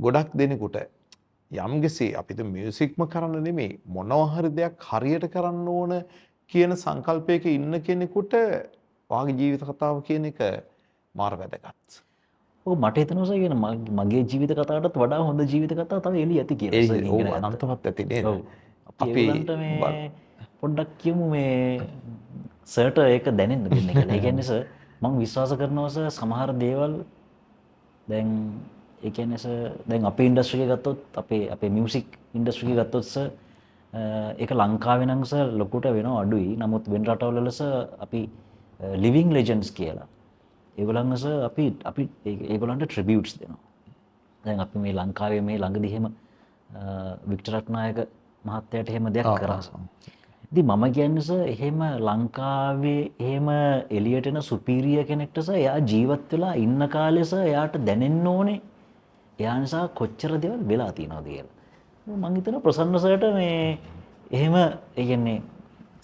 ගොඩක් දෙනෙකුට යම්කිසි අපිට මියුසික්ම කරන්න නෙමෙයි මොනවා හරි දෙයක් හරියට කරන්න ඕන කියන සංකල්පයක ඉන්න කෙනෙකුට ඔයාගේ ජීවිත කතාව කියන එක මාර වැදගත්. ඔව් මට හිතෙනවා සර් කියන මගේ ජීවිත කතාවටත් වඩා හොඳ ජීවිත කතාව තව එළිය ඇති කියලා සර්. ඒක අනන්තවත් ඇති නේද? අපි මේ පොඩ්ඩක් කියමු මේ සර්ට ඒක දැනෙන්න දෙන්න කියලා. ඒ කියන්නේ සර් මම විශ්වාස කරනවා සර් සමහර දේවල් දැන් ඒ කියන්නේ සර් දැන් අපේ ඉන්ඩස්ට්‍රි එක ගත්තොත් අපේ මියුසික් ඉන්ඩස්ට්‍රි එක ගත්තොත් සර් ඒක ලංකාවේ නම් සර් ලොකුට වෙනව අඩුයි. නමුත් වෙන රටවල වල සර් අපි ලිවිං ලෙජන්ඩ්ස් කියලා. ඒගොල්ලන්ව සර් අපි ඒගොල්ලන්ට ට්‍රිබියුට්ස් දෙනවා. දැන් අපි මේ ලංකාවේ මේ ළඟදී එහෙම වික්ටර් රත්නායක මහත්තයාට එහෙම දෙයක් කරා. ඉතින් මම කියන්නේ සර් එහෙම ලංකාවේ එහෙම එළියට එන සුපීරියර් කෙනෙක්ට සර් එයා ජීවත් වෙලා ඉන්න කාලේ සර් එයාට දැනෙන්න ඕනේ එයා නිසා කොච්චර දේවල් වෙලා තියෙනවද කියලා. මම හිතනවා ප්‍රසන්න සර්ට මේ එහෙම ඒ කියන්නේ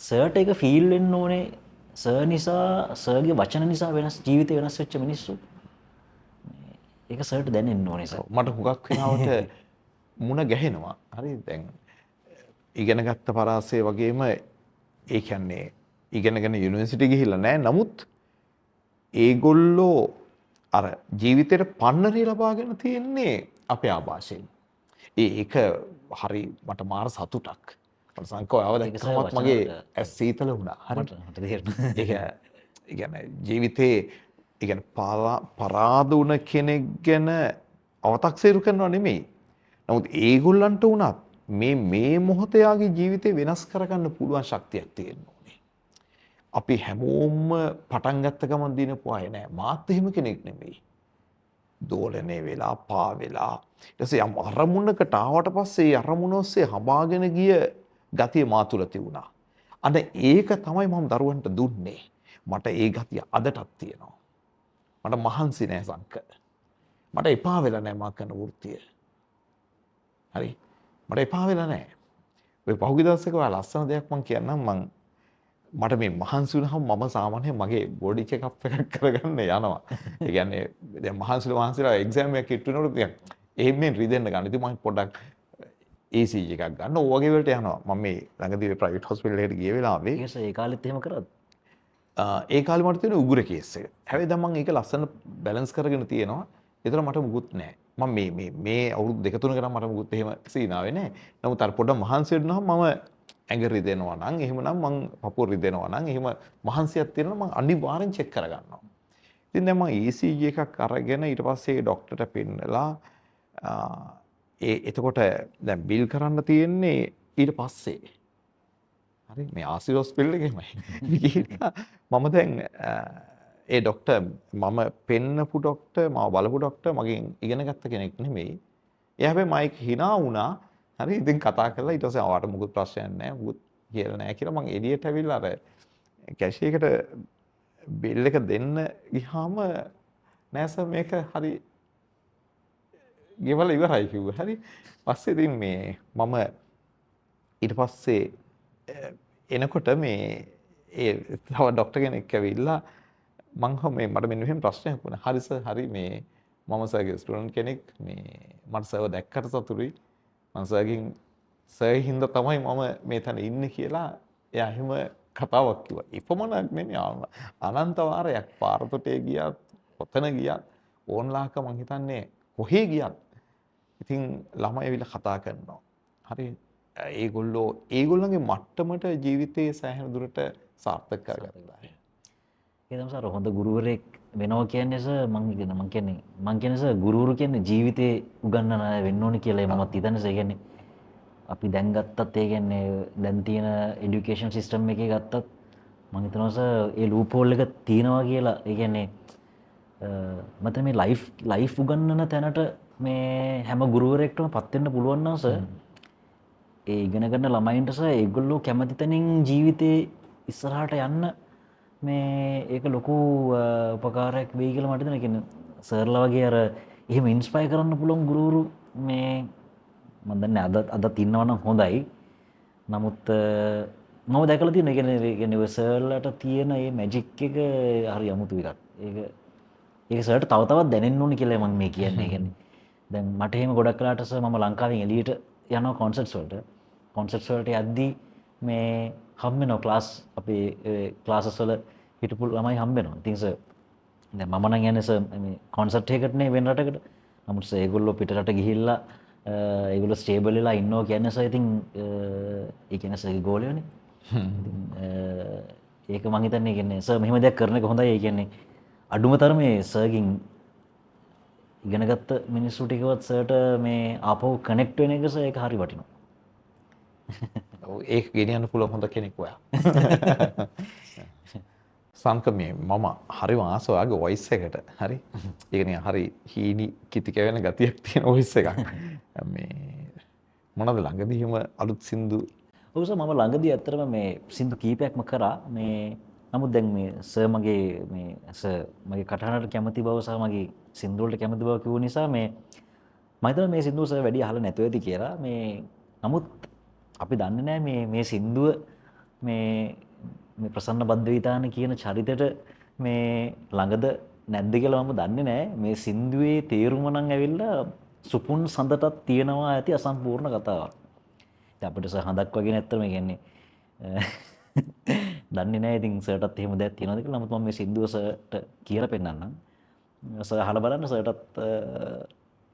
සර්ට ඒක ෆීල් වෙන්න ඕනේ සර් නිසා සර්ගේ වචන නිසා වෙනස් ජීවිතේ වෙනස් වෙච්ච මිනිස්සු ඒක සර්ට දැනෙන්න ඕනේ සර්. මට හුඟක් වෙනවට මුණ ගැහෙනවා. හරි දැන් ඉගෙන ගත්ත පරාසය වගේම ඒ කියන්නේ ඉගෙනගෙන යුනිවර්සිටි ගිහිල්ලා නැහැ. නමුත් ඒගොල්ලෝ අර ජීවිතේට පන්නරේ ලබාගෙන තියෙන්නේ අපේ ආభాෂයෙන්. ඒක හරි මට මාර සතුටක්. මට සංකෝයව දැක්කමත් මගේ ඇස් සීතල වුණා. හරියට මට තේරෙනවා. ඒක ඒ කියන්නේ ජීවිතේ ඒ කියන්නේ පරාද වුණ කෙනෙක් ගැන අව탁සීරු කරනව නෙමෙයි. නමුත් ඒගොල්ලන්ට උනත් මේ මොහොතේ යාගේ ජීවිතේ වෙනස් කරගන්න පුළුවන් ශක්තියක් තියෙන්න ඕනේ. අපි හැමෝම පටන් ගත්ත ගමන් දිනපු අය නෑ. මාත් එහෙම කෙනෙක් නෙමෙයි. දෝලනේ වෙලා පා වෙලා ඊට පස්සේ යම් අරමුණකට ආවට පස්සේ ඒ අරමුණ ඔස්සේ හඹාගෙන ගිය ගතිය මා තුළ තිබුණා. අන්න ඒක තමයි මම දරුවන්ට දුන්නේ. මට ඒ ගතිය අදටත් තියෙනවා. මට මහන්සි නෑ සංක. මට එපා වෙලා නෑ මා කරන වෘත්තිය. හරි. මට එපා වෙලා නෑ. ඔය පහුගිය දවසක ඔය ලස්සන දෙයක් මම කියන්නම් මට මේ මහන්සි වුණාම මම සාමාන්‍යයෙන් මගේ බොඩි චෙක් අප් එකක් කරගන්න යනවා. ඒ කියන්නේ දැන් මහන්සිලා එක්සෑම් එකක් ඉටු වෙනකොට එහෙම රිදෙන්න ගන්න. ඉතින් මම පොඩ්ඩක් ECG එකක් ගන්න ඕවගේ වලට යනවා. මම මේ ළඟදී ප්‍රයිවට් හොස්පිටල් එකට ගිය වෙලාවේ ඒ කාලෙත් එහෙම කරාද? ඒ කාලේ මට තියෙන උගුර කේස් එක. හැබැයි දැන් මම ඒක ලස්සන බැලන්ස් කරගෙන තියෙනවා. ඒතර මට මුකුත් නැහැ. මම මේ අවුරුදු දෙක තුනකට මට මුකුත් එහෙම සීනාවේ නැහැ. නමුත් අර පොඩ්ඩක් මහන්සි වෙනවා මම ඇඟ රිදෙනවා නම් එහෙමනම් මං පපුව රිදෙනවා නම් එහෙම මහන්සියක් තියෙනවා මං අනිවාර්යෙන් චෙක් කරගන්නවා. ඉතින් දැන් මම ECG එකක් අරගෙන ඊට පස්සේ ડોක්ටර්ට පෙන්නලා එතකොට දැන් බිල් කරන්න තියෙන්නේ ඊට පස්සේ. හරි මේ ආසිර් හොස්පිටල් එකේමයි. ගිහිල්ලා මම දැන් ඒ ડોක්ටර් මම පෙන්නපු ડોක්ටර් මාව බලපු ડોක්ටර් මගෙන් ඉගෙන ගත්ත කෙනෙක් නෙමෙයි. එයා හැබැයි මයික් hina වුණා. හරි ඉතින් කතා කරලා ඊට පස්සේ ආවට මුකුත් ප්‍රශ්නයක් නැහැ. මුකුත් කියලා නැහැ කියලා මම එළියට ඇවිල්ලා අර කැෂියර් එකට බිල් එක දෙන්න ගියාම නෑ සර් මේක හරි ගෙවලා ඉවරයි කිව්වා. හරි. පස්සේ ඉතින් මේ මම ඊට පස්සේ එනකොට මේ ඒ තව ડોක්ටර් කෙනෙක් ඇවිල්ලා මං මට මෙන්න මෙහෙම ප්‍රශ්නයක් වුණා. හරි සර් හරි මේ මම සර්ගේ ස්ටුඩන්ට් කෙනෙක් මේ මට සර්ව දැක්කට සතුටුයි. මං සර්ගෙන් සර් හින්දා තමයි මම මේ තැන ඉන්නේ කියලා එයා එහෙම කතාවක් කිව්වා. ඉපමණක් නෙමෙයි අනන්ත වාරයක් පාරතොටේ ගියත් ඔතන ගියත් ඕන්ලාක මං හිතන්නේ කොහේ ගියත් ඉතින් ළමයි ඇවිල්ලා කතා කරනවා. හරි ඒගොල්ලන්ගේ මට්ටමට ජීවිතයේ සෑහෙන දුරට සාර්ථක කරගත්තා. ඒ තමයි සර් හොඳ ගුරුවරයෙක් වෙනවා කියන්නේ සර් මං කියන්නේ සර් ගුරුවරු කියන්නේ ජීවිතේ උගන්වන අය වෙන්න ඕනි කියලා මමත් හිතන්නේ. ඒ කියන්නේ අපි දැන් ගත්තත් ඒ කියන්නේ දැන් තියෙන এডুকেෂන් සිස්ටම් එකේ ගත්තත් මම හිතනවා සර් ඒ ලූප් හෝල් එක තියෙනවා කියලා. ඒ කියන්නේ මත මේ ලයිෆ් උගන්වන තැනට මේ හැම ගුරුවරයෙක්ටම පත් වෙන්න පුළුවන් නම් සර් ඒ ඉගෙන ගන්න ළමයින්ට සර් ඒගොල්ලෝ කැමති තැනින් ජීවිතේ ඉස්සරහට යන්න මේ ඒක ලොකු උපකාරයක් වෙයි කියලා මට හිතෙනවා. කියන්නේ සර්ලා වගේ අර එහෙම ඉන්ස්පයර් කරන්න පුළුවන් ගුරුවරු මේ මම දන්නේ අදත් ඉන්නවා නම් හොඳයි. නමුත් මම දැකලා තියෙනවා කියන්නේ ඔය සර්ලට තියෙන මේ මැජික් එක හරි අමුතු එකක්. ඒක සර්ට තව තවත් දැනෙන්න ඕනේ කියලා මම මේ කියන්නේ. කියන්නේ දැන් මට එහෙම ගොඩක් වෙලාට සර් මම ලංකාවෙන් එළියට යනවා කොන්සර්ට්ස් වලට. කොන්සර්ට්ස් වලට යද්දී මේ හම්බ වෙනවා ක්ලාස් අපේ ක්ලාසස් වල හිටපු ළමයි හම්බ වෙනවා. ඉතින් සර් දැන් මම නම් යන්නේ සර් මේ කොන්සර්ට් එකකට නේ වෙන රටකට. නමුත් සර් ඒගොල්ලෝ පිටරට ගිහිල්ලා ඒගොල්ලෝ ස්ටේබල් වෙලා ඉන්නවා කියන්නේ සර් ඉතින් ඒ කියන්නේ සර්ගේ ගෝලයෝනේ. ඒක මං හිතන්නේ කියන්නේ සර් මෙහෙම දෙයක් කරන එක හොඳයි. ඒ කියන්නේ අඩුම තරමේ සර්ගෙන් ඉගෙනගත්ත මිනිස්සු ටිකවත් සර්ට මේ ආපහු කනෙක්ට් වෙන එක සර් ඒක හරි වටිනවා. ඔව් ඒක ගෙනියන්න පුළුවන් හොඳ කෙනෙක් ඔයා. සංක මේ මම හරිම ආස ඔයාගේ වොයිස් එකට. හරි. ඒක නිකන් හරි හීනි කිති කැවෙන ගතියක් තියෙන වොයිස් එකක්. මේ මොනවද ළඟදී හිම අලුත් සින්දු? ඔව් සර් මම ළඟදී ඇත්තටම මේ සින්දු කීපයක්ම කරා. මේ නමුත් දැන් මේ සර් මගේ කටහඬට කැමති බව සහ මගේ සින්දු වලට කැමති බව කිව්ව නිසා මේ මම හිතනවා මේ සින්දුව සර් වැඩි අහලා නැතුව ඇති කියලා. මේ නමුත් අපි දන්නේ නැහැ මේ සින්දුව මේ ප්‍රසන්න බද්දවිතාන කියන චරිතෙට මේ ළඟද නැද්ද කියලා මම දන්නේ නැහැ. මේ සින්දුවේ තේරුම නම් ඇවිල්ලා සුපුන් සඳටත් තියෙනවා ඇති අසම්පූර්ණ කතාවක්. ඉතින් අපිට සර් හඳක් වගේ නැත්තම කියන්නේ දන්නේ නැහැ. ඉතින් සර්ටත් එහෙම දෙයක් තියෙනවද කියලා. නමුත් මම මේ සින්දුව සර්ට කියලා පෙන්නන්නම්. සර් අහලා බලන්න සර්ටත්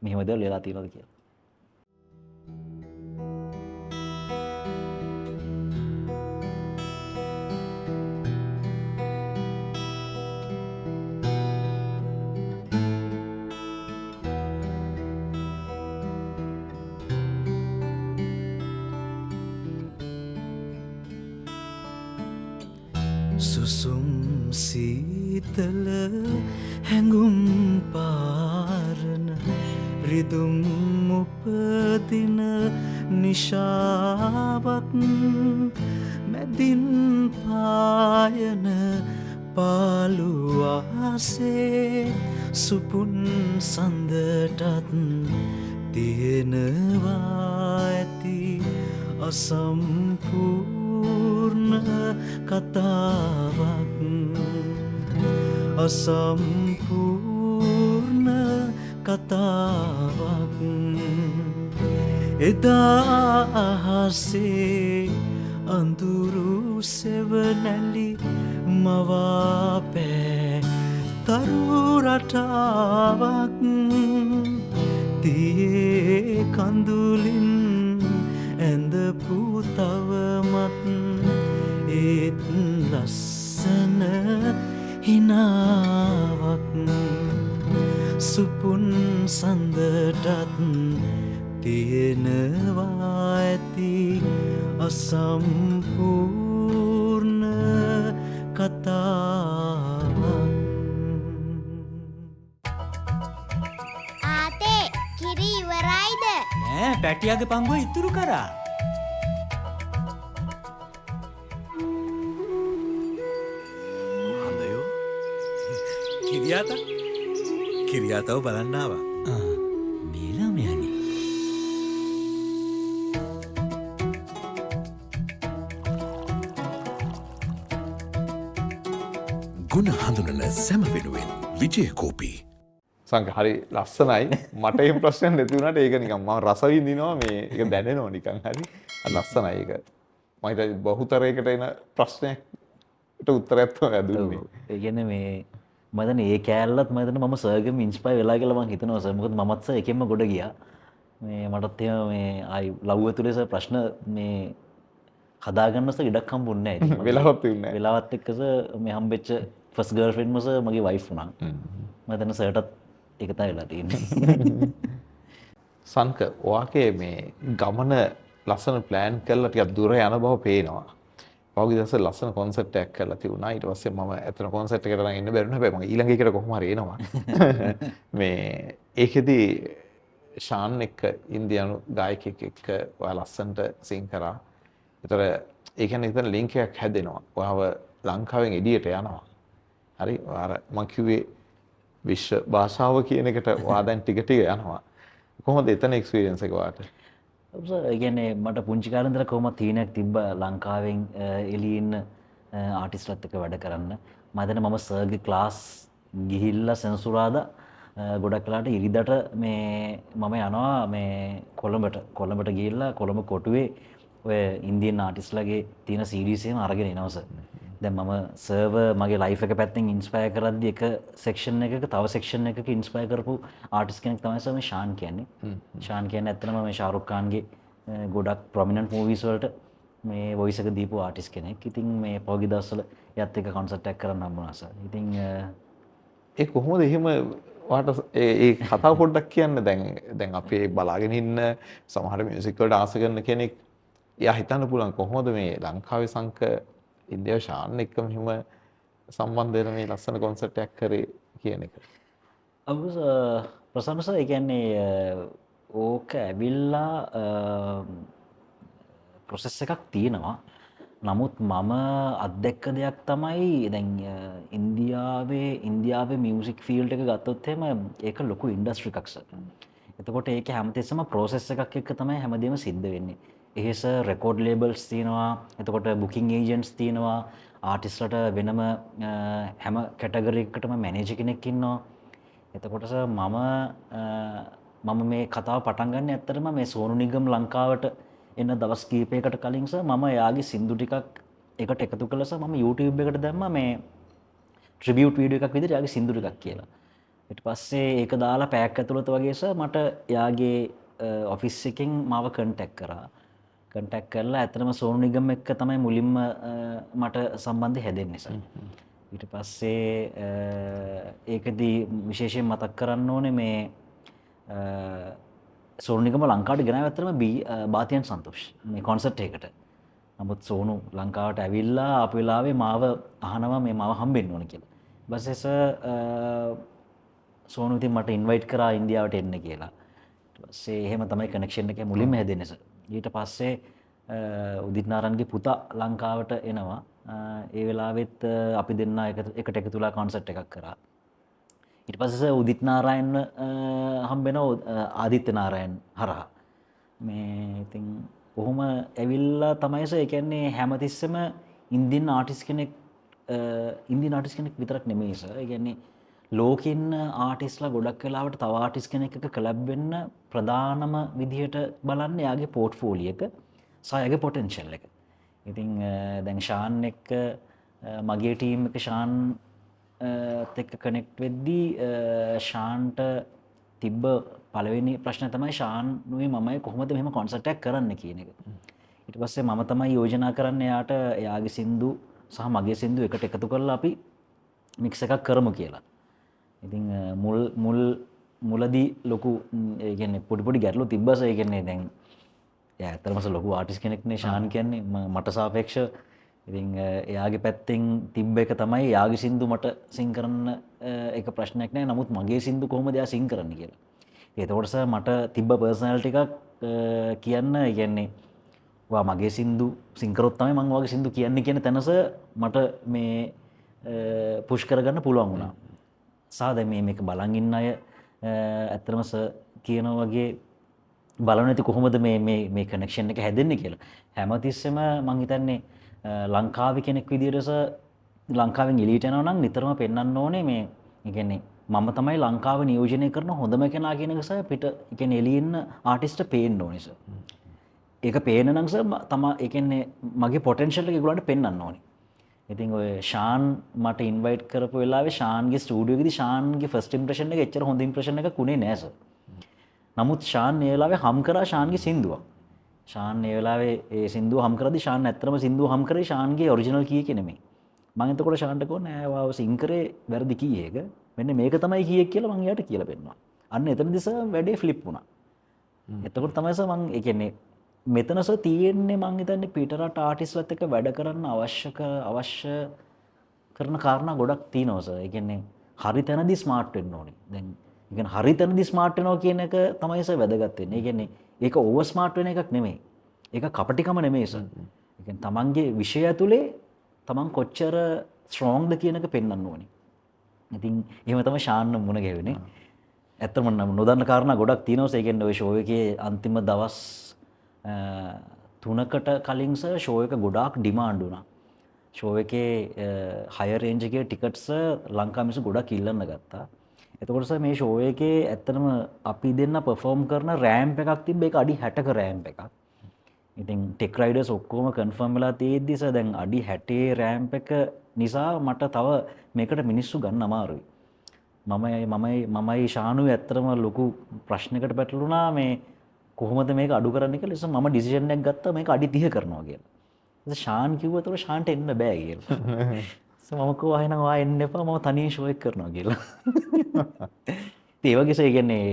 මෙහෙම දේවල් ලියලා තියෙනවද කියලා. සුසුම් සීතල හැඟුම් පාරන රිදුම් උපදින නිශාවක් මැදින් පායන පාළුවාසේ සුපුන් සඳටත් තියෙනවා ඇති අසම්පූර්ණ කතාවක් අසම්පූර්ණ කතාවක් එදා අහසේ අඳුරු සෙවනැලි මවාපෑ තරු රටාවක් තියේ කඳුලින් ඇඳපු තවමත් ඒත් ලස්සන හිනාවක් සුපුන් සඳටත් තියෙනවා ඇති අසම්පූර්ණ කතාවක්. ආතේ කිරි ඉවරයිද? නෑ පැටියාගේ පංගුව ඉතුරු කරා. හඳයෝ කිරියාතව බලන්න ආවා. මේ ළමයානේ. ගුණ හඳුනන සැම වෙනුවෙන් විජයකෝපී. සංක හරි ලස්සනයි. මට එහෙම ප්‍රශ්නයක් නැති වුණාට ඒක නිකන් මම රස විඳිනවා මේ ඒක දැනෙනවා නිකන් හරි. ලස්සනයි ඒක. මම හිතුවා බහුතරයකට එන ප්‍රශ්නයකට උත්තරයක් තමයි දුන්නේ. ඒ කියන්නේ මේ මම දන්නේ ඒ කෑල්ලත් මම දන්නේ මම සර්ගෙම ඉන්ස්පයර් වෙලා කියලා මම හිතනවා සර්. මොකද මමත් සර් එකෙන්ම ගොඩ ගියා. මේ මටත් එහෙම මේ ආයි ලව් ඇතුලේ සර් ප්‍රශ්න මේ හදාගන්න සර් ඉඩක් හම්බුන්නේ නැහැ. වෙලාවත් තියුනේ නැහැ. වෙලාවත් එක්ක සර් මේ හම්බෙච්ච ෆස්ට් ගර්ල්ෆ්‍රෙන්ඩ් මම සර් මගේ වයිෆ් වුණා. මම දන්නේ සර්ටත් ඒක තමයි වෙලා තියෙන්නේ. සංක ඔයාගේ මේ ගමන ලස්සන ප්ලෑන් කරලා ටිකක් දුර යන බව පේනවා. පහුගිය දවසේ ලස්සන කොන්සර්ට් එකක් කරලා තිබුණා. ඊට පස්සේ මම ඇත්තට කොන්සර්ට් එකට නම් එන්න බැරි වුණා. හැබැයි මම ඊළඟ එකට කොහොම හරි එනවා. මේ ඒකෙදි ෂාන් එක්ක ඉන්දියානු ගායකයෙක් එක්ක ඔයා ලස්සනට සිං කරා. ඒතර ඒ කියන්නේ එතන ලින්ක් එකක් හැදෙනවා. ඔයාව ලංකාවෙන් එළියට යනවා. හරි අර මං කිව්වේ විශ්ව භාෂාව කියන එකට ඔයා දැන් ටික ටික යනවා. කොහොමද එතන එක්ස්පීරියන්ස් එක ඔයාට? ඒ කියන්නේ මට පුංචි කාලේ ඉඳලා කොහොමද තීනයක් තිබ්බ ලංකාවෙන් එළියේ ඉන්න ආටිස්ට්ලත් එක්ක වැඩ කරන්න. මම හිතන්නේ මම සර්ගේ ක්ලාස් ගිහිල්ලා සෙනසුරාදා ගොඩක් වෙලාට ඉරිදට මේ මම යනවා මේ කොළඹට ගිහිල්ලා කොළඹ කොටුවේ ඔය ඉන්දියන් ආටිස්ට්ලාගේ තියෙන CDs එහෙම අරගෙන එනවා සර්. දැන් මම සර්ව මගේ ලයිෆ් එක පැත්තෙන් ඉන්ස්පයර් කරද්දි එක සෙක්ෂන් එකක තව සෙක්ෂන් එකක ඉන්ස්පයර් කරපු ආටිස්ට් කෙනෙක් තමයි සර් මේ ෂාන් කියන්නේ. ෂාන් කියන්නේ ඇත්තටම මේ ෂාරුක් ખાන්ගේ ගොඩක් ප්‍රොමිනන්ට් මූවීස් වලට මේ වොයිස් එක දීපු ආටිස්ට් කෙනෙක්. ඉතින් මේ පොගි දවස්වල යත් එක කන්සර්ට් එකක් කරන්න හම්බුණා සර්. ඉතින් ඒ කොහොමද එහෙම වාට ඒ කතාව පොඩ්ඩක් කියන්න. දැන් අපේ බලාගෙන ඉන්න සමහර මියුසික් වලට ආස කරන කෙනෙක් එයා හිතන්න පුළුවන් කොහොමද මේ ලංකාවේ සංක ඉන්දියාව ෂාන් එක්ක මෙහෙම සම්බන්ධ වෙන මේ ලස්සන කොන්සර්ට් එකක් කරේ කියන එක. ප්‍රසන්න සර්, ඒ කියන්නේ ඕක ඇවිල්ලා ප්‍රොසෙස් එකක් තියෙනවා. නමුත් මම අත්දැක්ක දෙයක් තමයි දැන් ඉන්දියාවේ මියුසික් ෆීල්ඩ් එක ගත්තොත් එහෙම ඒක ලොකු ඉන්ඩස්ට්‍රි එකක් සර්. එතකොට ඒක හැමතිස්සෙම ප්‍රොසෙස් එකක් එක්ක තමයි හැමදේම සිද්ධ වෙන්නේ. එහෙස රෙකෝඩ් ලේබල්ස් තියෙනවා, එතකොට බුකින් ඒජන්ට්ස් තියෙනවා, ආටිස්ට්ලට වෙනම හැම කැටගරි එකකටම මැනේජර් කෙනෙක් ඉන්නවා. එතකොට සර් මම මේ කතාව පටන් ගන්න ඇත්තටම මේ සෝනු නිගම් ලංකාවට එන්න දවස් කීපයකට කලින් සර් මම එයාගේ සින්දු ටිකක් එකට එකතු කළා සර්. මම YouTube එකට දැම්මා මේ ට්‍රිබියුට් වීඩියෝ එකක් විදිහට එයාගේ සින්දු ටිකක් කියලා. ඊට පස්සේ ඒක දාලා පැයක් ඇතුළත වගේ සර් මට එයාගේ ඔෆිස් එකෙන් මාව කන්ටැක්ට් කරා. කන්ටැක්ට් කරලා ඇත්තටම සෝනු නිගම් එක්ක තමයි මුලින්ම මට සම්බන්ධය හැදෙන්නේ සර්. ඊට පස්සේ ඒකදී විශේෂයෙන් මතක් කරන්න ඕනේ මේ සෝනු නිගම ලංකාවට ගෙනාව ඇත්තටම බාතියන් සන්තෝෂ් මේ කොන්සර්ට් එකකට. නමුත් සෝනු ලංකාවට ඇවිල්ලා ආපු වෙලාවේ මාව අහනවා මේ මාව හම්බෙන්න ඕන කියලා. ඊපස්සේ සර් සෝනු ඉතින් මට ඉන්වයිට් කරා ඉන්දියාවට එන්න කියලා. ඊට පස්සේ එහෙම තමයි කනෙක්ෂන් එක මුලින්ම හැදෙන්නේ සර්. ඊට පස්සේ උදිත් නාරන්ගේ පුතා ලංකාවට එනවා. ඒ වෙලාවෙත් අපි දෙන්න එකට එකතු වෙලා කොන්සර්ට් එකක් කරා. ඊට පස්සේ උදිත් නාරයන් හම්බෙනවා ආදිත්‍ය නාරයන් හරහා. මේ ඉතින් කොහොම ඇවිල්ලා තමයි සර්, ඒ කියන්නේ හැමතිස්සෙම ඉන්දියන් ආටිස්ට් කෙනෙක් විතරක් නෙමෙයි සර්. ඒ කියන්නේ ලෝකෙ ඉන්න ආටිස්ට්ලා ගොඩක් වෙලාවට තව ආටිස්ට් කෙනෙක් එක්ක කලැබ් වෙන්න ප්‍රධානම විදිහට බලන්නේ එයාගේ පෝර්ට්ෆෝලියෝ එක සහ එයාගේ පොටෙන්ෂල් එක. ඉතින් දැන් ෂාන් එක්ක මගේ ටීම් එක ෂාන් එක්ක කනෙක්ට් වෙද්දී ෂාන්ට තිබ්බ පළවෙනි ප්‍රශ්න තමයි ෂාන්ුයි මමයි කොහොමද මෙහෙම කොන්සර්ට් එකක් කරන්න කියන එක. ඊට පස්සේ මම තමයි යෝජනා කරන්නේ එයාට එයාගේ සින්දු සහ මගේ සින්දු එකට එකතු කරලා අපි මික්ස් එකක් කරමු කියලා. ඉතින් මුලදී ලොකු ඒ කියන්නේ පොඩි ගැටලු තිබ්බස. ඒ කියන්නේ දැන් එයා ඇත්තටම ලොකු ආටිස්ට් කෙනෙක්නේ ෂාන් කියන්නේ මට සාපේක්ෂව. ඉතින් එයාගේ පැත්තෙන් තිබ්බ එක තමයි එයාගේ සින්දු මට සිං කරන්න එක ප්‍රශ්නයක් නෑ. නමුත් මගේ සින්දු කොහොමද එයා සිං කරන්නේ කියලා. ඒතකොට සර් මට තිබ්බ පර්සනැලිටි එකක් කියන්න. ඒ කියන්නේ ඔයා මගේ සින්දු සිං කරොත් තමයි මම ඔයාගේ සින්දු කියන්නේ කියන තැන සර් මට මේ පුෂ් කරගන්න පුළුවන් වුණා. සාද මේක බලන් ඉන්න අය ඇත්තටම සර් කියන වගේ බලන්න ඇති කොහොමද මේ කනෙක්ෂන් එක හැදෙන්නේ කියලා. හැමතිස්සෙම මං හිතන්නේ ලංකාවේ කෙනෙක් විදිහට සර් ලංකාවෙන් එළියට යනවා නම් නිතරම පෙන්වන්න ඕනේ මේ ඒ කියන්නේ මම තමයි ලංකාව නියෝජනය කරන හොඳම කෙනා කියන එක සර් පිට ඒ කියන්නේ එළියේ ඉන්න ආටිස්ට් පේන්න ඕනේ සර්. ඒක පේන නම් සර් තමයි ඒ කියන්නේ මගේ පොටෙන්ෂල් එක ඒගොල්ලන්ට පෙන්වන්න ඕනේ. ඉතින් ඔය ෂාන් මට ඉන්වයිට් කරපු වෙලාවේ ෂාන්ගේ ස්ටුඩියෝ එකේදී ෂාන්ගේ ෆස්ට් ඉම්ප්‍රෙෂන් එක එච්චර හොඳ ඉම්ප්‍රෙෂන් එකක් උනේ නෑ සර්. නමුත් ෂාන් ඒ වෙලාවේ හම් කරා ෂාන්ගේ සින්දුවක්. ෂාන් ඒ වෙලාවේ ඒ සින්දුව හම් කරද්දි ෂාන් ඇත්තටම සින්දුව හම් කරේ ෂාන්ගේ ඔරිජිනල් කී එකේ නෙමෙයි. මම එතකොට ෂාන්ට කිව්වා නෑ වාව සින් කරේ වැරදි කී එක. මෙන්න මේක තමයි කී එක කියලා මම එයාට කියලා පෙන්නුවා. අන්න එතනදී සර් වැඩේ ෆ්ලිප් වුණා. එතකොට තමයි සර් මම ඒ කියන්නේ මෙතන සර් තියෙන්නේ මං හිතන්නේ පිටරට ආටිස්ට්ලත් එක්ක වැඩ කරන්න අවශ්‍ය කරන කාරණා ගොඩක් තියෙනවා සර්. ඒ කියන්නේ හරි තැනදී ස්මාර්ට් වෙන්න ඕනේ. දැන් ඒ කියන්නේ හරි තැනදී ස්මාර්ට් වෙනවා කියන එක තමයි සර් වැදගත් වෙන්නේ. ඒ කියන්නේ ඒක ඕවර් ස්මාර්ට් වෙන එකක් නෙමෙයි. ඒක කපටිකම නෙමෙයි සර්. ඒ කියන්නේ තමන්ගේ විෂය ඇතුලේ තමන් කොච්චර ස්ට්‍රෝංග්ද කියන එක පෙන්වන්න ඕනේ. ඉතින් එහෙම තමයි ශාන් මුණ ගැහුනේ. ඇත්තම නොදන්න කාරණා ගොඩක් තියෙනවා. ඒ කියන්නේ ඔය ෂෝ එකේ අන්තිම දවස් 3කට කලින් සර් ෂෝ එක ගොඩාක් ඩිමාන්ඩ් වුණා. ෂෝ එකේ හයර් රේන්ජ් එකේ ටිකට්ස් ලංකා මිනිස්සු ගොඩක් ඉල්ලන්න ගත්තා. එතකොට සර් මේ ෂෝ එකේ ඇත්තටම අපි දෙන්න පර්ෆෝම් කරන රෑම්ප් එකක් තිබ්බ ඒක අඩි 60ක රෑම්ප් එකක්. ඉතින් ටෙක් රයිඩර්ස් ඔක්කොම කන්ෆර්ම් වෙලා තියෙද්දි සර් දැන් අඩි 60 රෑම්ප් එක නිසා මට තව මේකට මිනිස්සු ගන්න අමාරුයි. මමයි ශානුයි ඇත්තටම ලොකු ප්‍රශ්නයකට පැටළුණා මේ කොහොමද මේක අඩු කරන්න කියලා. ඉතින් මම ඩිසිෂන් එකක් ගත්තා මේක අඩි 30 කරනවා කියලා. ඉතින් ශාන් කිව්වා ඒතකොට ශාන්ට එන්න බෑ කියලා. මම කිව්වා එහෙනම් ඔයා එන්න එපා මම තනියෙන් ෂෝ එක කරනවා කියලා. ඉතින් ඒ වගේ ඒ කියන්නේ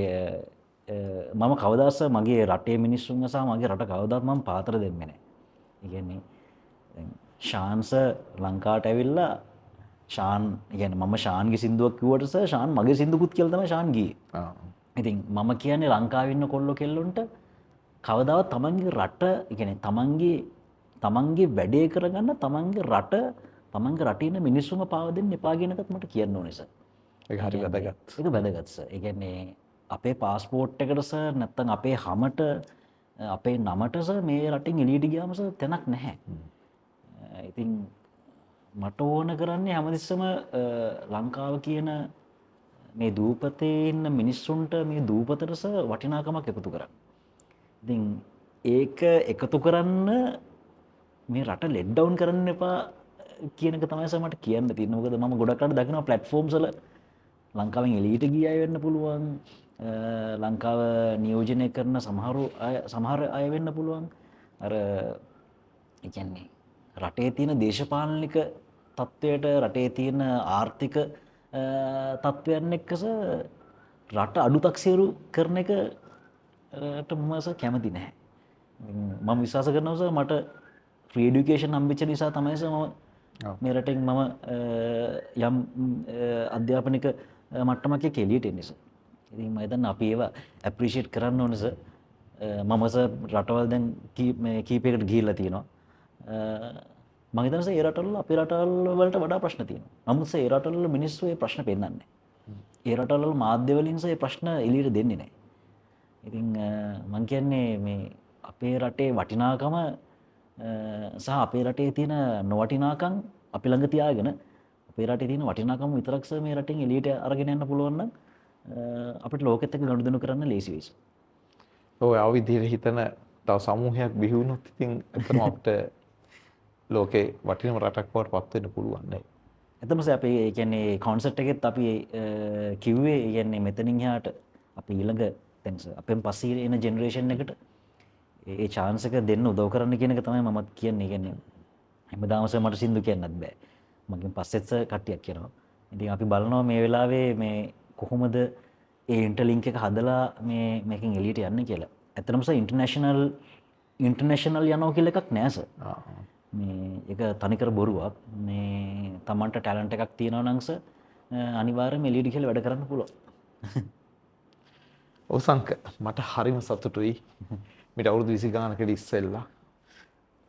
මම කවදාවත් මගේ රටේ මිනිස්සුන්ව සහ මගේ රට කවදාවත් මම පාතර දෙන්නේ නැහැ. ඒ කියන්නේ දැන් ශාන් සර් ලංකාවට ඇවිල්ලා ශාන් කියන්නේ මම ශාන්ගේ සින්දුවක් කිව්වට සර් ශාන් මගේ සින්දුකුත් කියලා තමයි ශාන් ගියේ. ඉතින් මම කියන්නේ ලංකාවේ ඉන්න කොල්ලෝ කෙල්ලොන්ට කවදාවත් තමන්ගේ රට ඒ කියන්නේ තමන්ගේ වැඩේ කරගන්න තමන්ගේ රටේ ඉන්න මිනිස්සුම පාව දෙන්න එපා කියන එකත් මට කියන්න ඕනේ සර්. ඒක හරි වැදගත්. ඒක වැදගත් සර්. ඒ කියන්නේ අපේ පාස්පෝර්ට් එකට සර් නැත්නම් අපේ හැමට අපේ නමට සර් මේ රටින් එළියට ගියාම සර් තැනක් නැහැ. ඉතින් මට ඕන කරන්නේ හැමතිස්සම ලංකාව කියන මේ දූපතේ ඉන්න මිනිස්සුන්ට මේ දූපතට සර් වටිනාකමක් එකතු කරන්න. ඉතින් ඒක එකතු කරන්න මේ රට ලෙට් ඩවුන් කරන්න එපා කියන එක තමයි සර් මට කියන්න තියෙන්නේ. මොකද මම ගොඩක් අර දකිනවා ප්ලැට්ෆෝම්ස් වල ලංකාවෙන් එළියට ගිය අය වෙන්න පුළුවන්. ලංකාව නියෝජනය කරන සමහර අය වෙන්න පුළුවන්. අර ඒ කියන්නේ රටේ තියෙන දේශපාලනික තත්ත්වයට රටේ තියෙන ආර්ථික තත්ත්වයන් එක්ක රට අඩුතක්සේරු කරන එකට මම කැමති නැහැ. මම විශ්වාස කරනවා මට ෆ්‍රී එඩියුකේෂන් හම්බෙච්ච නිසා තමයි මම මේ රටෙන් මම යම් අධ්‍යාපනික මට්ටමක් එක්ක එළියට එන්නේ සර්. ඉතින් මම හිතන්නේ අපි ඒවා ඇප්‍රීෂিয়েට් කරන්න ඕනේ සර්. මම සර් රටවල් දැන් කීපයකට ගිහිල්ලා තියෙනවා. මම හිතනවා සර් ඒ රටවල අපේ රටවල් වලට වඩා ප්‍රශ්න තියෙනවා. නමුත් සර් ඒ රටවල මිනිස්සු ඒ ප්‍රශ්න පෙන්නන්නේ නැහැ. ඒ රටවල මාධ්‍ය වලින් සර් ඒ ප්‍රශ්න එළියට දෙන්නේ නැහැ. ඉතින් මම කියන්නේ මේ අපේ රටේ වටිනාකම සහ අපේ රටේ තියෙන නොවටිනාකම් අපි ළඟ තියාගෙන අපේ රටේ තියෙන වටිනාකම විතරක් සර් මේ රටෙන් එළියට අරගෙන යන්න පුළුවන් නම් අපිට ලෝකෙත් එක්ක ගනුදෙනු කරන්න ලේසි වෙයි. ඔය ආ විදිහට හිතන තව සමූහයක් බිහි වුණොත් ඉතින් අතන අපිට ලෝකේ වටිනම රටක් බවට පත් වෙන්න පුළුවන් නේ. එතනම අපි ඒ කියන්නේ කොන්සර්ට් එකෙත් අපි කිව්වේ ඒ කියන්නේ මෙතනින් එහාට අපි ඊළඟ දැන් අපෙන් පස්සේ එන ජෙනරේෂන් එකට ඒ chance එක දෙන්න උදව් කරන්න කියන එක තමයි මමත් කියන්නේ. කියන්නේ හැමදාම මට සින්දු කියන්නත් බෑ. මගෙන් පස්සෙත් කට්ටියක් කියනවා. ඉතින් අපි බලනවා මේ වෙලාවේ මේ කොහොමද ඒ ඉන්ටර්ලින්ක් එක හදලා මේකෙන් එළියට යන්නේ කියලා. ඇත්තටම ඉන්ටර්නැෂනල් යනවා කියලා එකක් නෑ සර්. මේ ඒක තනිකර බොරුවක්. මේ Tamanට ටැලන්ට් එකක් තියෙනවා නම් සර් අනිවාර්යයෙන්ම එළියට ගිහලා වැඩ කරන්න පුළුවන්. ඔසංක මට හරිම සතුටුයි. මිට අවුරුදු 20 ගානකට ඉස්සෙල්ලා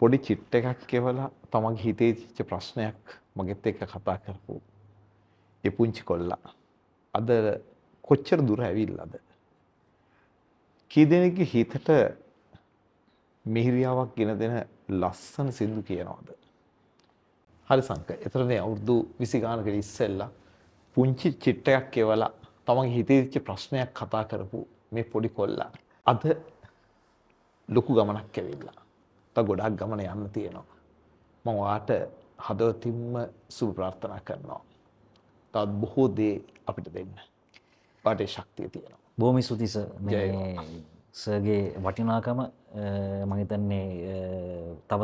පොඩි චිට් එකක් කියවලා තමන්ගේ හිතේ තිච්ච ප්‍රශ්නයක් මගෙත් එක්ක කතා කරපු ඒ පුංචි කොල්ලා අද කොච්චර දුර ඇවිල්ලාද? කී දෙනෙක්ගේ හිතට මිහිරියාවක් ගෙන දෙන ලස්සන සින්දු කියනවාද? හරි සංක. එතරම්නේ අවුරුදු 20 ගානකට ඉස්සෙල්ලා පුංචි චිට් එකක් කියවලා තමන්ගේ හිතේ තිච්ච ප්‍රශ්නයක් කතා කරපු මේ පොඩි කොල්ලා අද ලොකු ගමනක් ඇවිල්ලා. තව ගොඩක් ගමන යන්න තියෙනවා. මම ඔයාට හදවතින්ම සුබ ප්‍රාර්ථනා කරනවා. තවත් බොහෝ දේ අපිට දෙන්න. ඔයාට ඒ ශක්තිය තියෙනවා. බොහොම ස්තුතියි සර්. මේ සර්ගේ වටිනාකම මම හිතන්නේ තව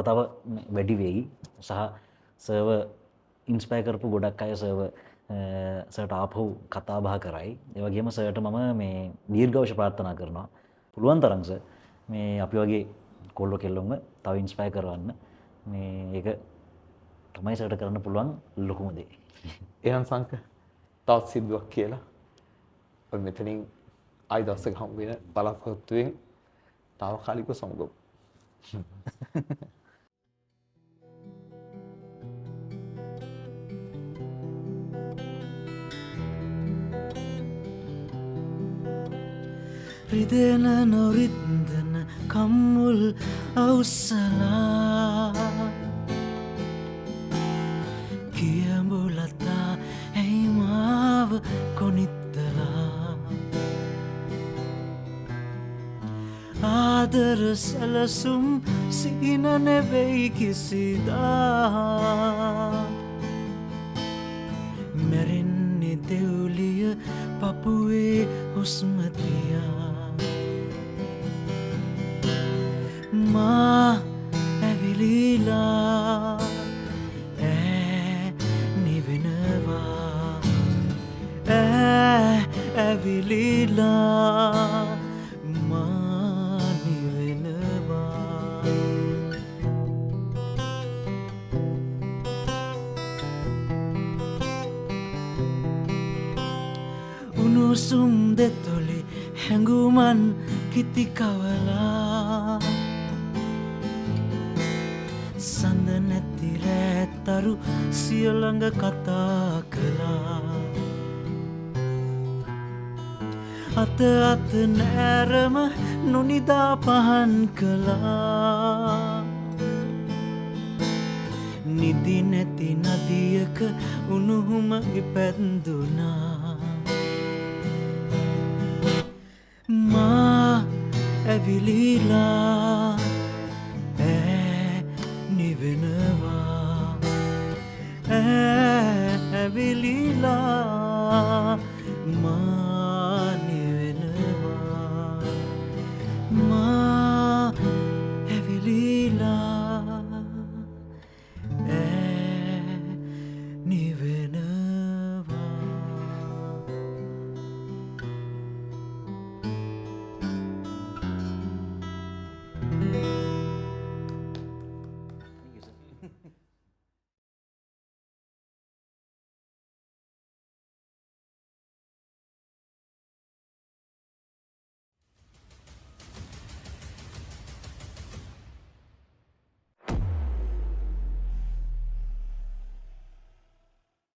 වැඩි වෙයි. සහ සර්ව ඉන්ස්පයර් කරපු ගොඩක් අය සර්ට ආපහු කතා බහ කරයි. ඒ වගේම සර්ට මම මේ දීර්ඝායුෂ ප්‍රාර්ථනා කරනවා. පුළුවන් තරම් සර් මේ අපි වගේ කොල්ලෝ කෙල්ලොන්ව තව ඉන්ස්පයර් කරවන්න. මේ ඒක තමයි සර්ට කරන්න පුළුවන් ලොකුම දේ. එහෙනම් සංක තවත් සිද්දුවක් කියලා ඔය මෙතනින් ආයි දවසක හම් වෙන බලාපොරොත්තුවෙන් తాවකාලිකව සමුගමු. රිදෙන නොරින්දන කම්මුල් අවසලා කියඹුලතා ඇයි මාව කොනිත්තලා ආදර සැලසුම් සිහින නෙවෙයි කිසිදා මැරෙන්නේ දෙව්ලිය පපුවේ හුස්මතියා මා ඇවිලිලා නිවෙනවා ඇවිලිලා මා නිවෙනවා උණුසුම් දෙතොලි හැඟුමන් කිතිකවලා සඳ නැති රෑතරු සියළඟ කතා කළා අත අත නෑරම නොනිදා පහන් කළා නිදි නැති නදියක උණුහුම ඉපැන්දුනා මා ඇවිලිලා නිවෙනවා ඇවිලි